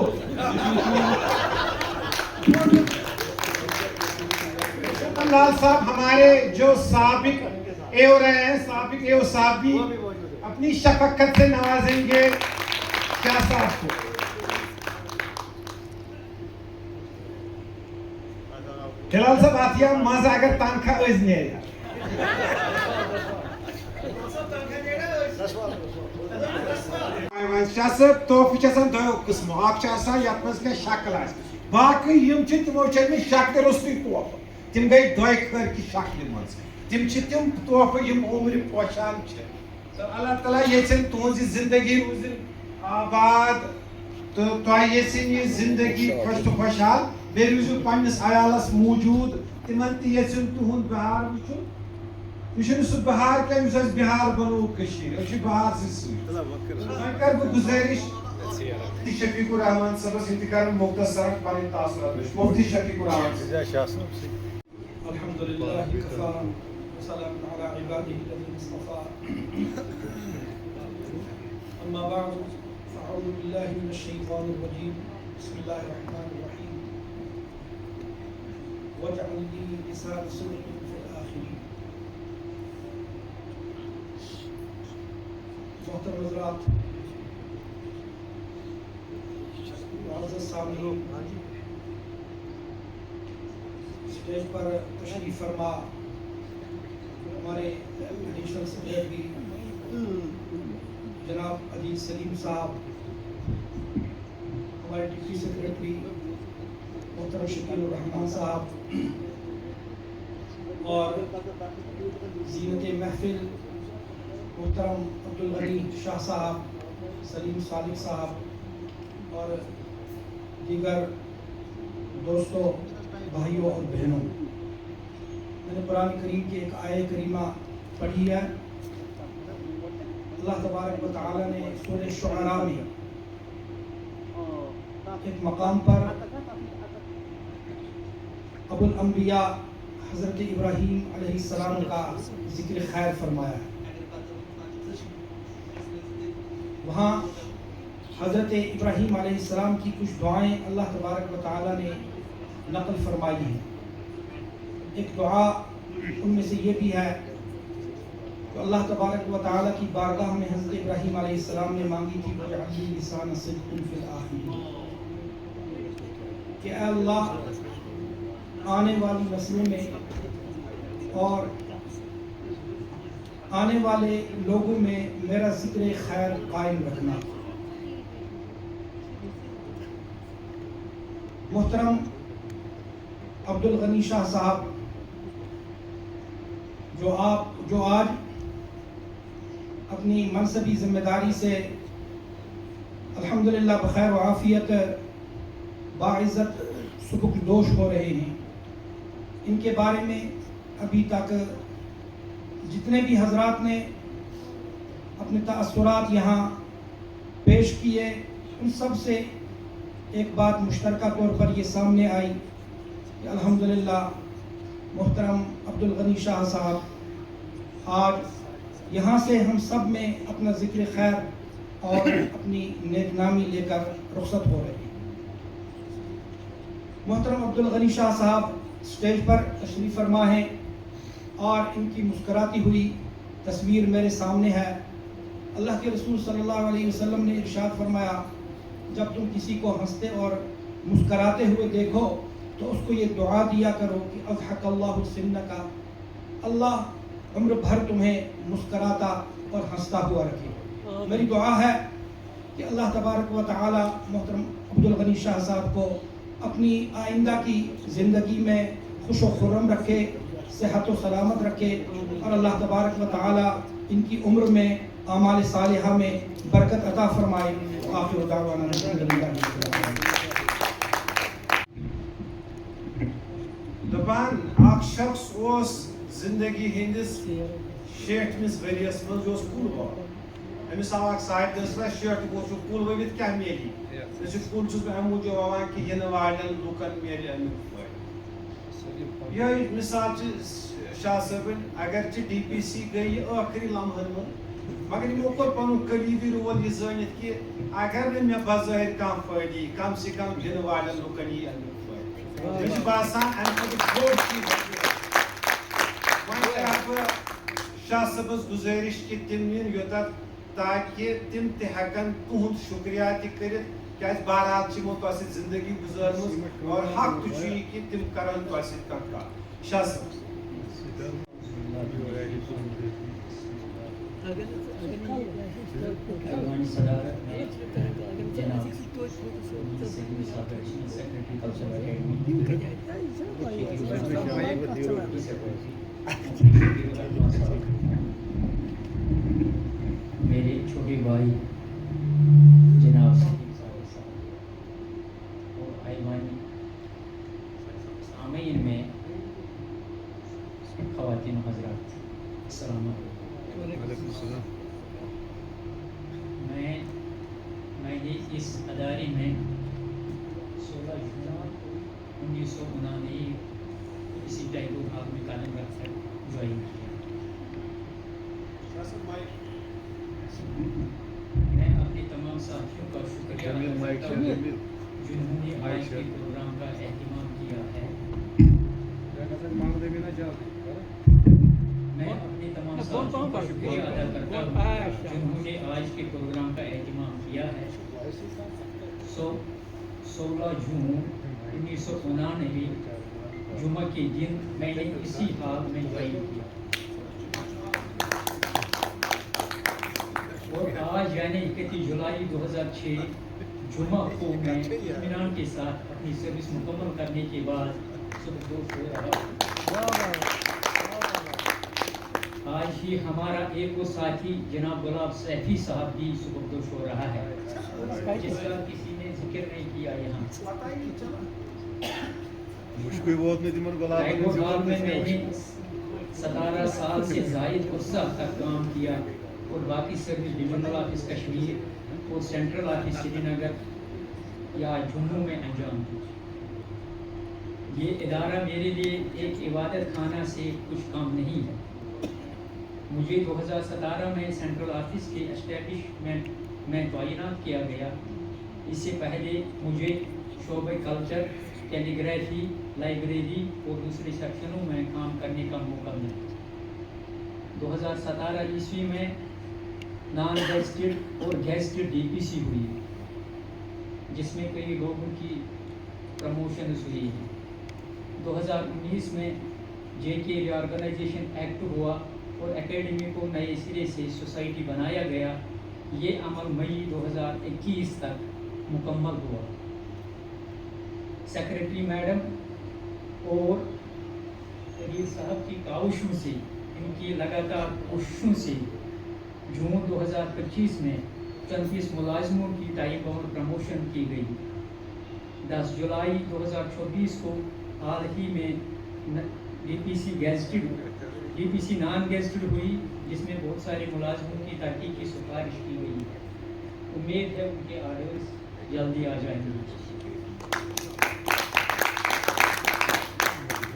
لال صاحب ہمارے جو سابق اے رہے ہیں، سابق اے صاحب بھی اپنی شفقت سے نوازیں گے شاہ صاحب کو. ہلال صاحب آتیا مزہ اگر تنخواہ از نیرِ. شاہ صاحب تحفہ آسان دۄیو قٕسمو، اکھ چھُ آسان یتھ منٛز کینٛہہ شکل آسہِ، باقٕے یِم چھِ تِمو چھِ أنۍمٕتۍ شکلہِ روٚستُے تحفہٕ، تِم گٔے دۄیہِ خٲر کہِ شکلہِ منٛز. تِم چھِ تِم تحفہٕ یِم عمرِ پوشان چھِ. تہٕ اللہ تعالیٰ یژھن تُہنٛز زندگی روٗزِن آباد تہٕ تۄہہِ یژھِن یہِ زندگی خۄش تہٕ خۄشحال. بیٚیہِ روٗزِو پننِس عیالس موٗجوٗد، تِمن تہِ یژھِن تُہُنٛد بہار وٕچھُن. یہ چھُنہٕ سُہ بہار کینٛہہ یُس اَسہِ بہار بنوو کٔشیٖرِ، أسۍ چھِ بہارسٕے سۭتۍ. وۄنۍ کَرٕ بہٕ گُزٲرِش مفتی شفیق الرحمان صٲبس یِم تہِ کَرن مختصرن پنٕنۍ تاثرات وٕچھ. مفتی شفیق الرحمان صٲب. الحمد لله كفى وسلام على عباده الذين اصطفى. أما بعد فأعوذ بالله من الشيطان الرجيم. بسم الله الرحمن الرحيم. واجعل لي لسان صدق في الآخرين. محترم حضرات، معزز سامعین، اسٹیج پر تشریف فرما ہمارے ایڈیشنل سیکریٹری جناب عزیز سلیم صاحب، ہمارے ڈپٹی سیکریٹری محترم شکیل الرحمان صاحب، اور زینت محفل محترم عبدالغنی شاہ صاحب، سلیم صادق صاحب، اور دیگر دوستوں، بھائیوں اور بہنوں. میں نے قرآن کریم کی ایک آیہ کریمہ پڑھی ہے. اللہ تبارک و تعالیٰ نے سورہ شعراء میں ایک مقام پر ابو الانبیاء حضرت ابراہیم علیہ السلام کا ذکر خیر فرمایا ہے. وہاں حضرت ابراہیم علیہ السلام کی کچھ دعائیں اللہ تبارک و تعالیٰ نے نقل فرمائی ہیں. ایک دعا ان میں سے یہ بھی ہے کہ اللہ تبارک و تعالیٰ کی بارگاہ میں حضرت ابراہیم علیہ السلام نے مانگی تھی وَاجْعَلْ لِي لِسَانَ صِدْقٍ فِي الْآخِرِينَ، کہ اے اللہ آنے والی نسلوں میں اور آنے والے لوگوں میں میرا ذکر خیر قائم رکھنا. محترم عبدالغنی شاہ صاحب جو آج اپنی منصبی ذمہ داری سے الحمدللہ بخیر و عافیت باعزت سبکدوش ہو رہے ہیں، ان کے بارے میں ابھی تک جتنے بھی حضرات نے اپنے تاثرات یہاں پیش کیے، ان سب سے ایک بات مشترکہ طور پر یہ سامنے آئی کہ الحمدللہ محترم عبدالغنی شاہ صاحب آج یہاں سے ہم سب میں اپنا ذکر خیر اور اپنی نیک نامی لے کر رخصت ہو رہے ہیں. محترم عبدالغنی شاہ صاحب اسٹیج پر تشریف فرما ہیں اور ان کی مسکراتی ہوئی تصویر میرے سامنے ہے. اللہ کے رسول صلی اللہ علیہ وسلم نے ارشاد فرمایا، جب تم کسی کو ہنستے اور مسکراتے ہوئے دیکھو تو اس کو یہ دعا دیا کرو کہ اضحک اللہ سنک، اللہ عمر بھر تمہیں مسکراتا اور ہنستا ہوا رکھے. میری دعا ہے کہ اللہ تبارک و تعالی محترم عبدالغنی شاہ صاحب کو اپنی آئندہ کی زندگی میں خوش و خرم رکھے، صحت و سلامت رکھے، اور اللہ تبارک و تعالی ان کی عمر میں اعمال صالحہ میں برکت عطا فرمائے. آخر دعوانا دپان اکھ شخص اوس زندگی ہندس 60 ؤریس مز اوس کُل ووان. أمس آو اکھ صاحب دس 60 وُہُر چھُ کُل ؤوِتھ کیٛاہ میلہِ؟ دٔپِتھ کُل چھُس بہٕ اَمہِ موٗجوٗب وَوان کہِ یِنہٕ والٮ۪ن لُکن میلہِ اَمیُک فٲیدٕ. یِہوٚے مِثال چھِ شاہ صٲبٕنۍ. اگرچہِ ڈی پی سی گٔے یہِ ٲخری لمحن منٛز، مگر یِمو کوٚر پنُن قریٖبی رول یہِ زٲنِتھ کہِ اگر نہٕ مےٚ بظٲہِر کانٛہہ فٲیدٕ یی، کم سے کم یِنہٕ والٮ۪ن لُکن یی اَمیُک فٲیدٕ. مےٚ چھُ باسان اَمہِ کھۄتہٕ بوٚڑ چیٖز شاہ صبس گزارش کہ تم نین یوتت تاکہ تم تہکن تہد شکریہ تہ کرت کیا بہرحال تمو تہ زندگی گزارمز اور حق تہ یہ کہ تم کرن تہ کت شاہ صبس ایوان صدارت میں جناب سیکرٹری کلچرل اکیڈمی میرے چھوٹے بھائی جناب اور ایوانی سامعین میں خواتین و حضرات السلام علیکم. میں نے اس ادارے میں 16 جون 1999 اسی ٹائپ بھاگ میں قائم رکھ کر جوائن کیا. میں اپنے تمام ساتھیوں کا شکریہ ادا کرتا ہوں جنہوں نے آج کے پروگرام کا اہتمام کیا ہے. میں اپنے تمام ساتھیوں کا شکریہ ادا کرتا ہوں جنہوں نے آج کے پروگرام کا اہتمام کیا ہے. 16 جون 1999 جمعہ کے دن میں نے اسی حال میں جوائن کیا اور آج یعنی 31 جولائی 2006 جمعہ کو میں اطمینان کے ساتھ اپنی سروس مکمل کرنے کے بعد سبکدوش ہو رہا ہوں. آج ہی ہمارا ایک وہ ساتھی جناب گلاب سیفی صاحب بھی سبکدوش ہو رہا ہے جس کا کسی نے ذکر نہیں کیا یہاں. حال میں نے 17 سال سے زائد عرصہ تک کام کیا اور باقی سروس ڈویژنل آفس کشمیر اور سینٹرل آفس سری نگر یا جموں میں انجام دی. یہ ادارہ میرے لیے ایک عبادت خانہ سے کچھ کم نہیں ہے. مجھے 2017 میں سینٹرل آفس کے اسٹیبلشمنٹ میں تعینات کیا گیا. اس سے پہلے مجھے شعبہ کلچر، کیلیگرافی، لائبریری اور دوسرے سیکشنوں میں کام کرنے کا موقع ملا. 2017 عیسوی میں نان گیسٹڈ اور گیسٹڈ ڈی پی سی ہوئی جس میں کئی لوگوں کی پروموشنز ہوئی ہیں. 2019 میں جے کے ری آرگنائزیشن ایکٹ ہوا اور اکیڈمی کو نئے سرے سے سوسائٹی بنایا گیا. یہ عمل مئی 2021 تک مکمل ہوا. سیکرٹری میڈم اور عدیل صاحب کی کاوشوں سے، ان کی لگاتار کوششوں سے جون 2025 میں 34 ملازموں کی ٹائم باؤنڈ پروموشن کی گئی. 10 جولائی 2024 کو حال ہی میں ڈی پی سی نان گیسٹڈ ہوئی جس میں بہت سارے ملازموں کی ترقی کی سفارش کی گئی ہے. امید ہے ان کے آرڈرز جلدی آ جائیں گے.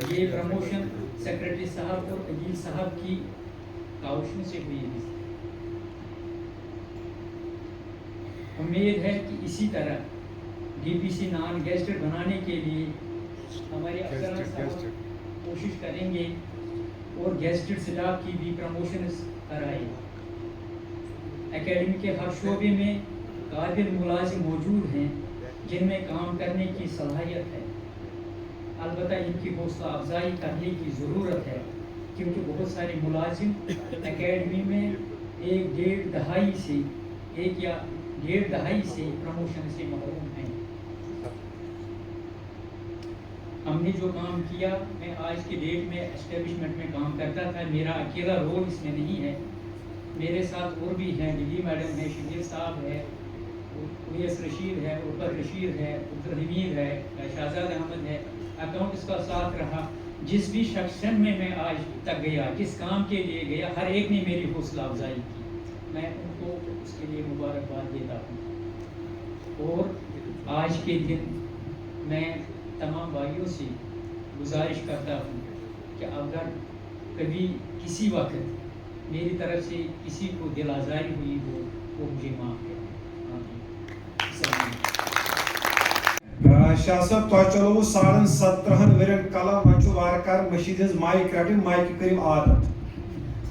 یہ پروموشن سیکرٹری صاحب اور عدیل صاحب کی کاوشوں سے ہوئی ہے. امید ہے کہ اسی طرح ڈی پی سی نان گیسٹڈ بنانے کے لیے ہمارے افسران صاحب کوشش کریں گے اور گیسٹڈ سٹاف کی بھی پروموشنز کرائیں. اکیڈمی کے ہر شعبے میں قابل ملازم موجود ہیں جن میں کام کرنے کی صلاحیت ہے. البتہ ان کی حوصلہ افزائی کرنے کی ضرورت ہے کیونکہ بہت سارے ملازم اکیڈمی میں ایک ڈیڑھ دہائی سے پروموشن سے محروم ہیں. ہم نے جو کام کیا، میں آج کی ڈیٹ میں اسٹیبلشمنٹ میں کام کرتا تھا. میرا اکیلا رول اس میں نہیں ہے، میرے ساتھ اور بھی ہیں. ڈی میڈم ہے، شبیر صاحب ہے، اویس رشید ہے، عبر رشید ہے، عبد الحمید ہے، شہزاد احمد ہے. اکاؤنٹس کا ساتھ رہا. جس بھی سیکشن میں آج تک گیا، جس کام کے لیے گیا، ہر ایک نے میری حوصلہ افزائی کی. میں ان کو اس کے لیے مبارکباد دیتا ہوں. اور آج کے دن میں تمام بھائیوں سے گزارش کرتا ہوں کہ اگر کبھی کسی وقت میری طرف سے کسی کو دل آزاری ہوئی ہو وہ مجھے معاف کریں. شاہ صاحب تہ چلو 17.5 ورین قلم وچ وار کر مشید ہز مائک رٹن مائک کرو عادت.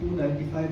295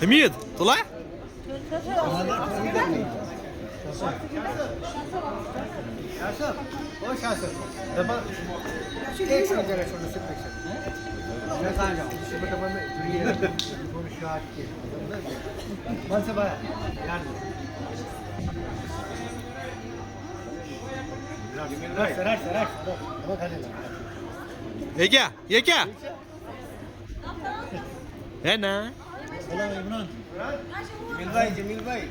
حمید طلع یہ کیا ہے نا جمیل بھائی جمیل بھائی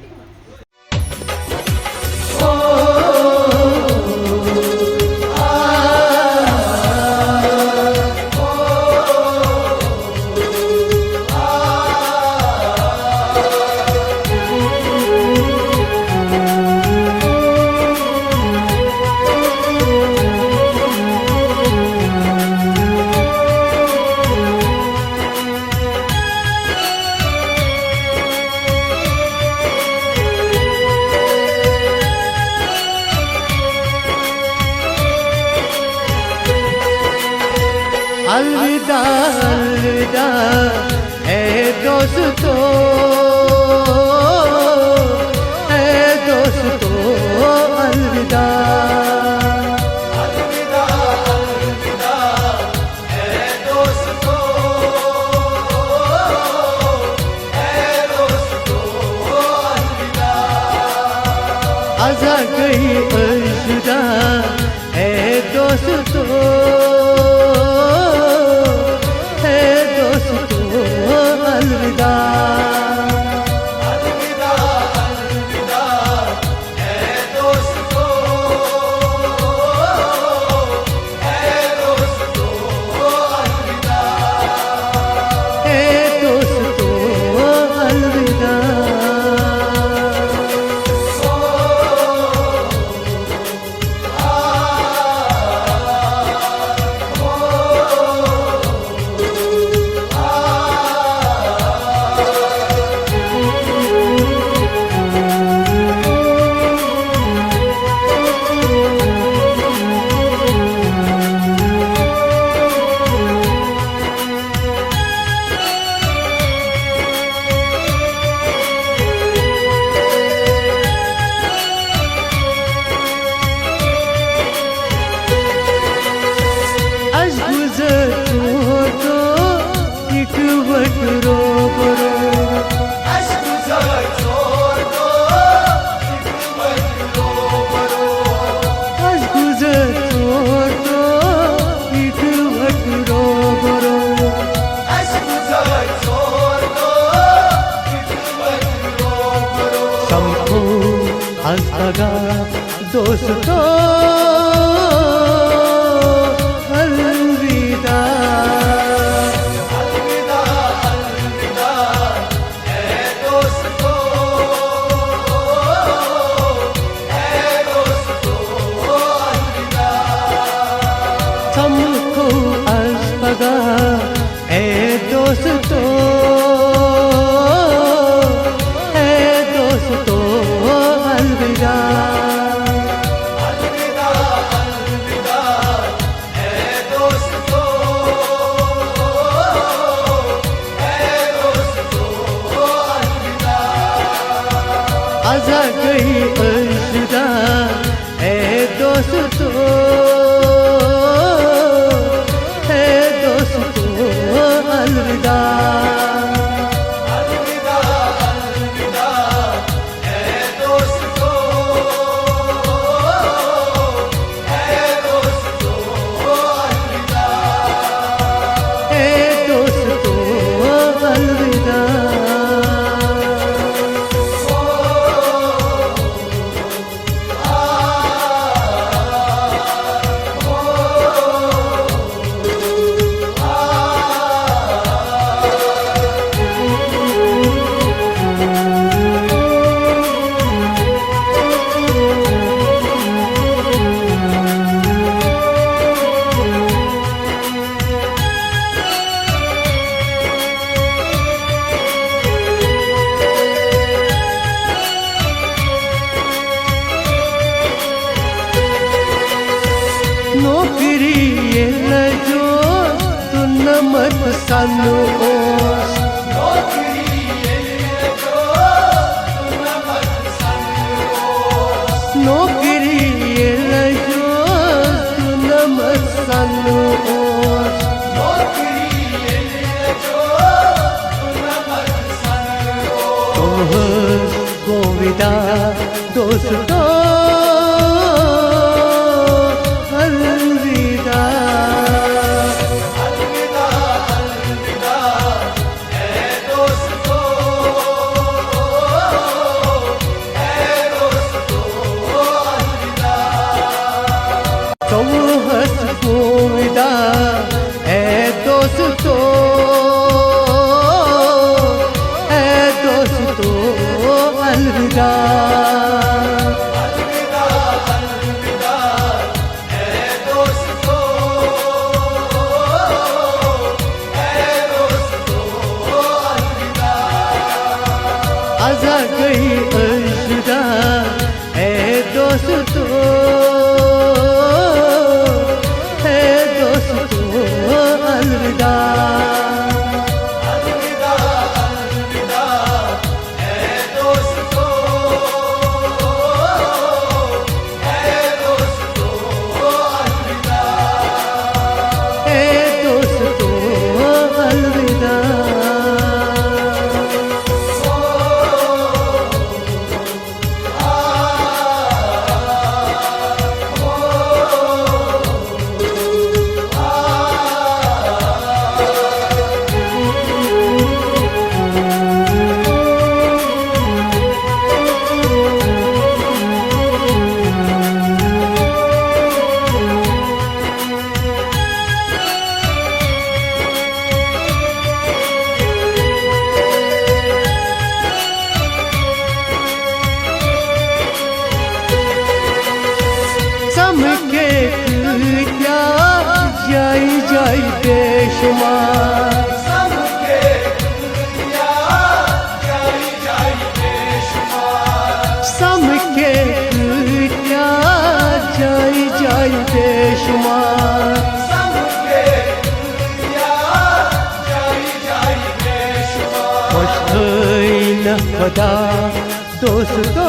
الوداع الوداع اے دوستو اے دوستو الوداع الوداع الوداع اے دوستو اے دوستو الوداع ازا گئی الوداع اے دوستو دوستو الوداع الوداع الوداع اے دوستو اے دوستو الوداع تم کو الوداع اے دوستو اے دوستو الوداع ازا گئی الوداع اے دوستو اے دوستو الوداع نمت سنوس نوکری لجو نمت سنوس تمہس گوویدا دوستو الوداع تمہس گوویدا اے دوستو ازا گئی الوداع اے دوستو الوداع جائی جائی بے شمار سم کے کیا جائی جائی بے شمار خوش ہوئی نہ خدا دوستو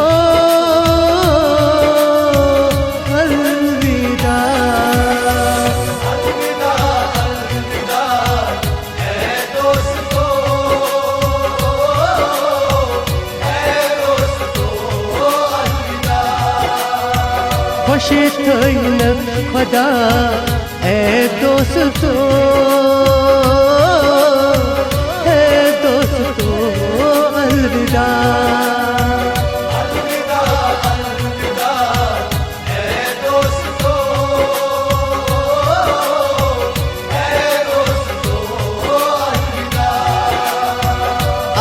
خوشی تھین خدا اے دوستو الوداع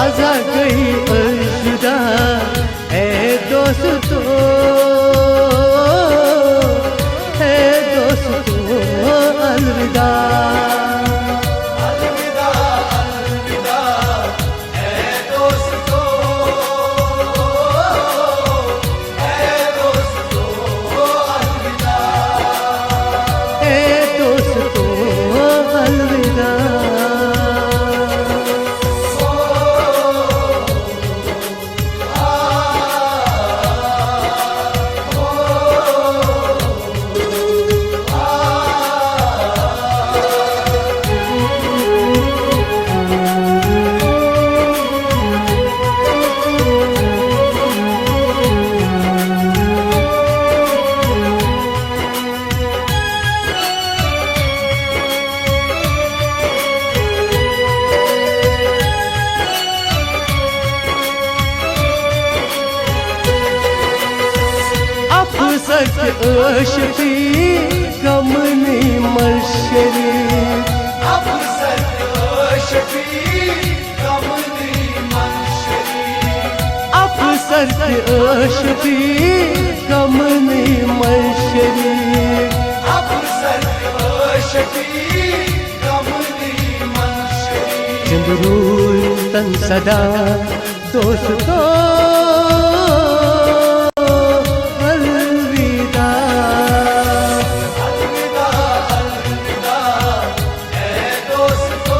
ازا گئی الوداع اے دوستو الوداع عاشقی غمنی مرشری افسر کی عاشقی غمنی مرشری چندروی تن صدا دوستو الوداع الوداع اے دوستو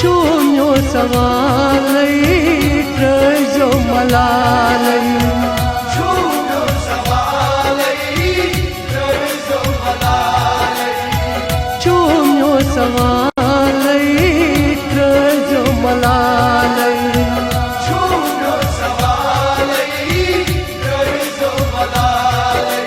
Chunyo savalai trajo malalai, Chunyo savalai trajo malalai, Chunyo savalai trajo malalai, Chunyo savalai trajo malalai.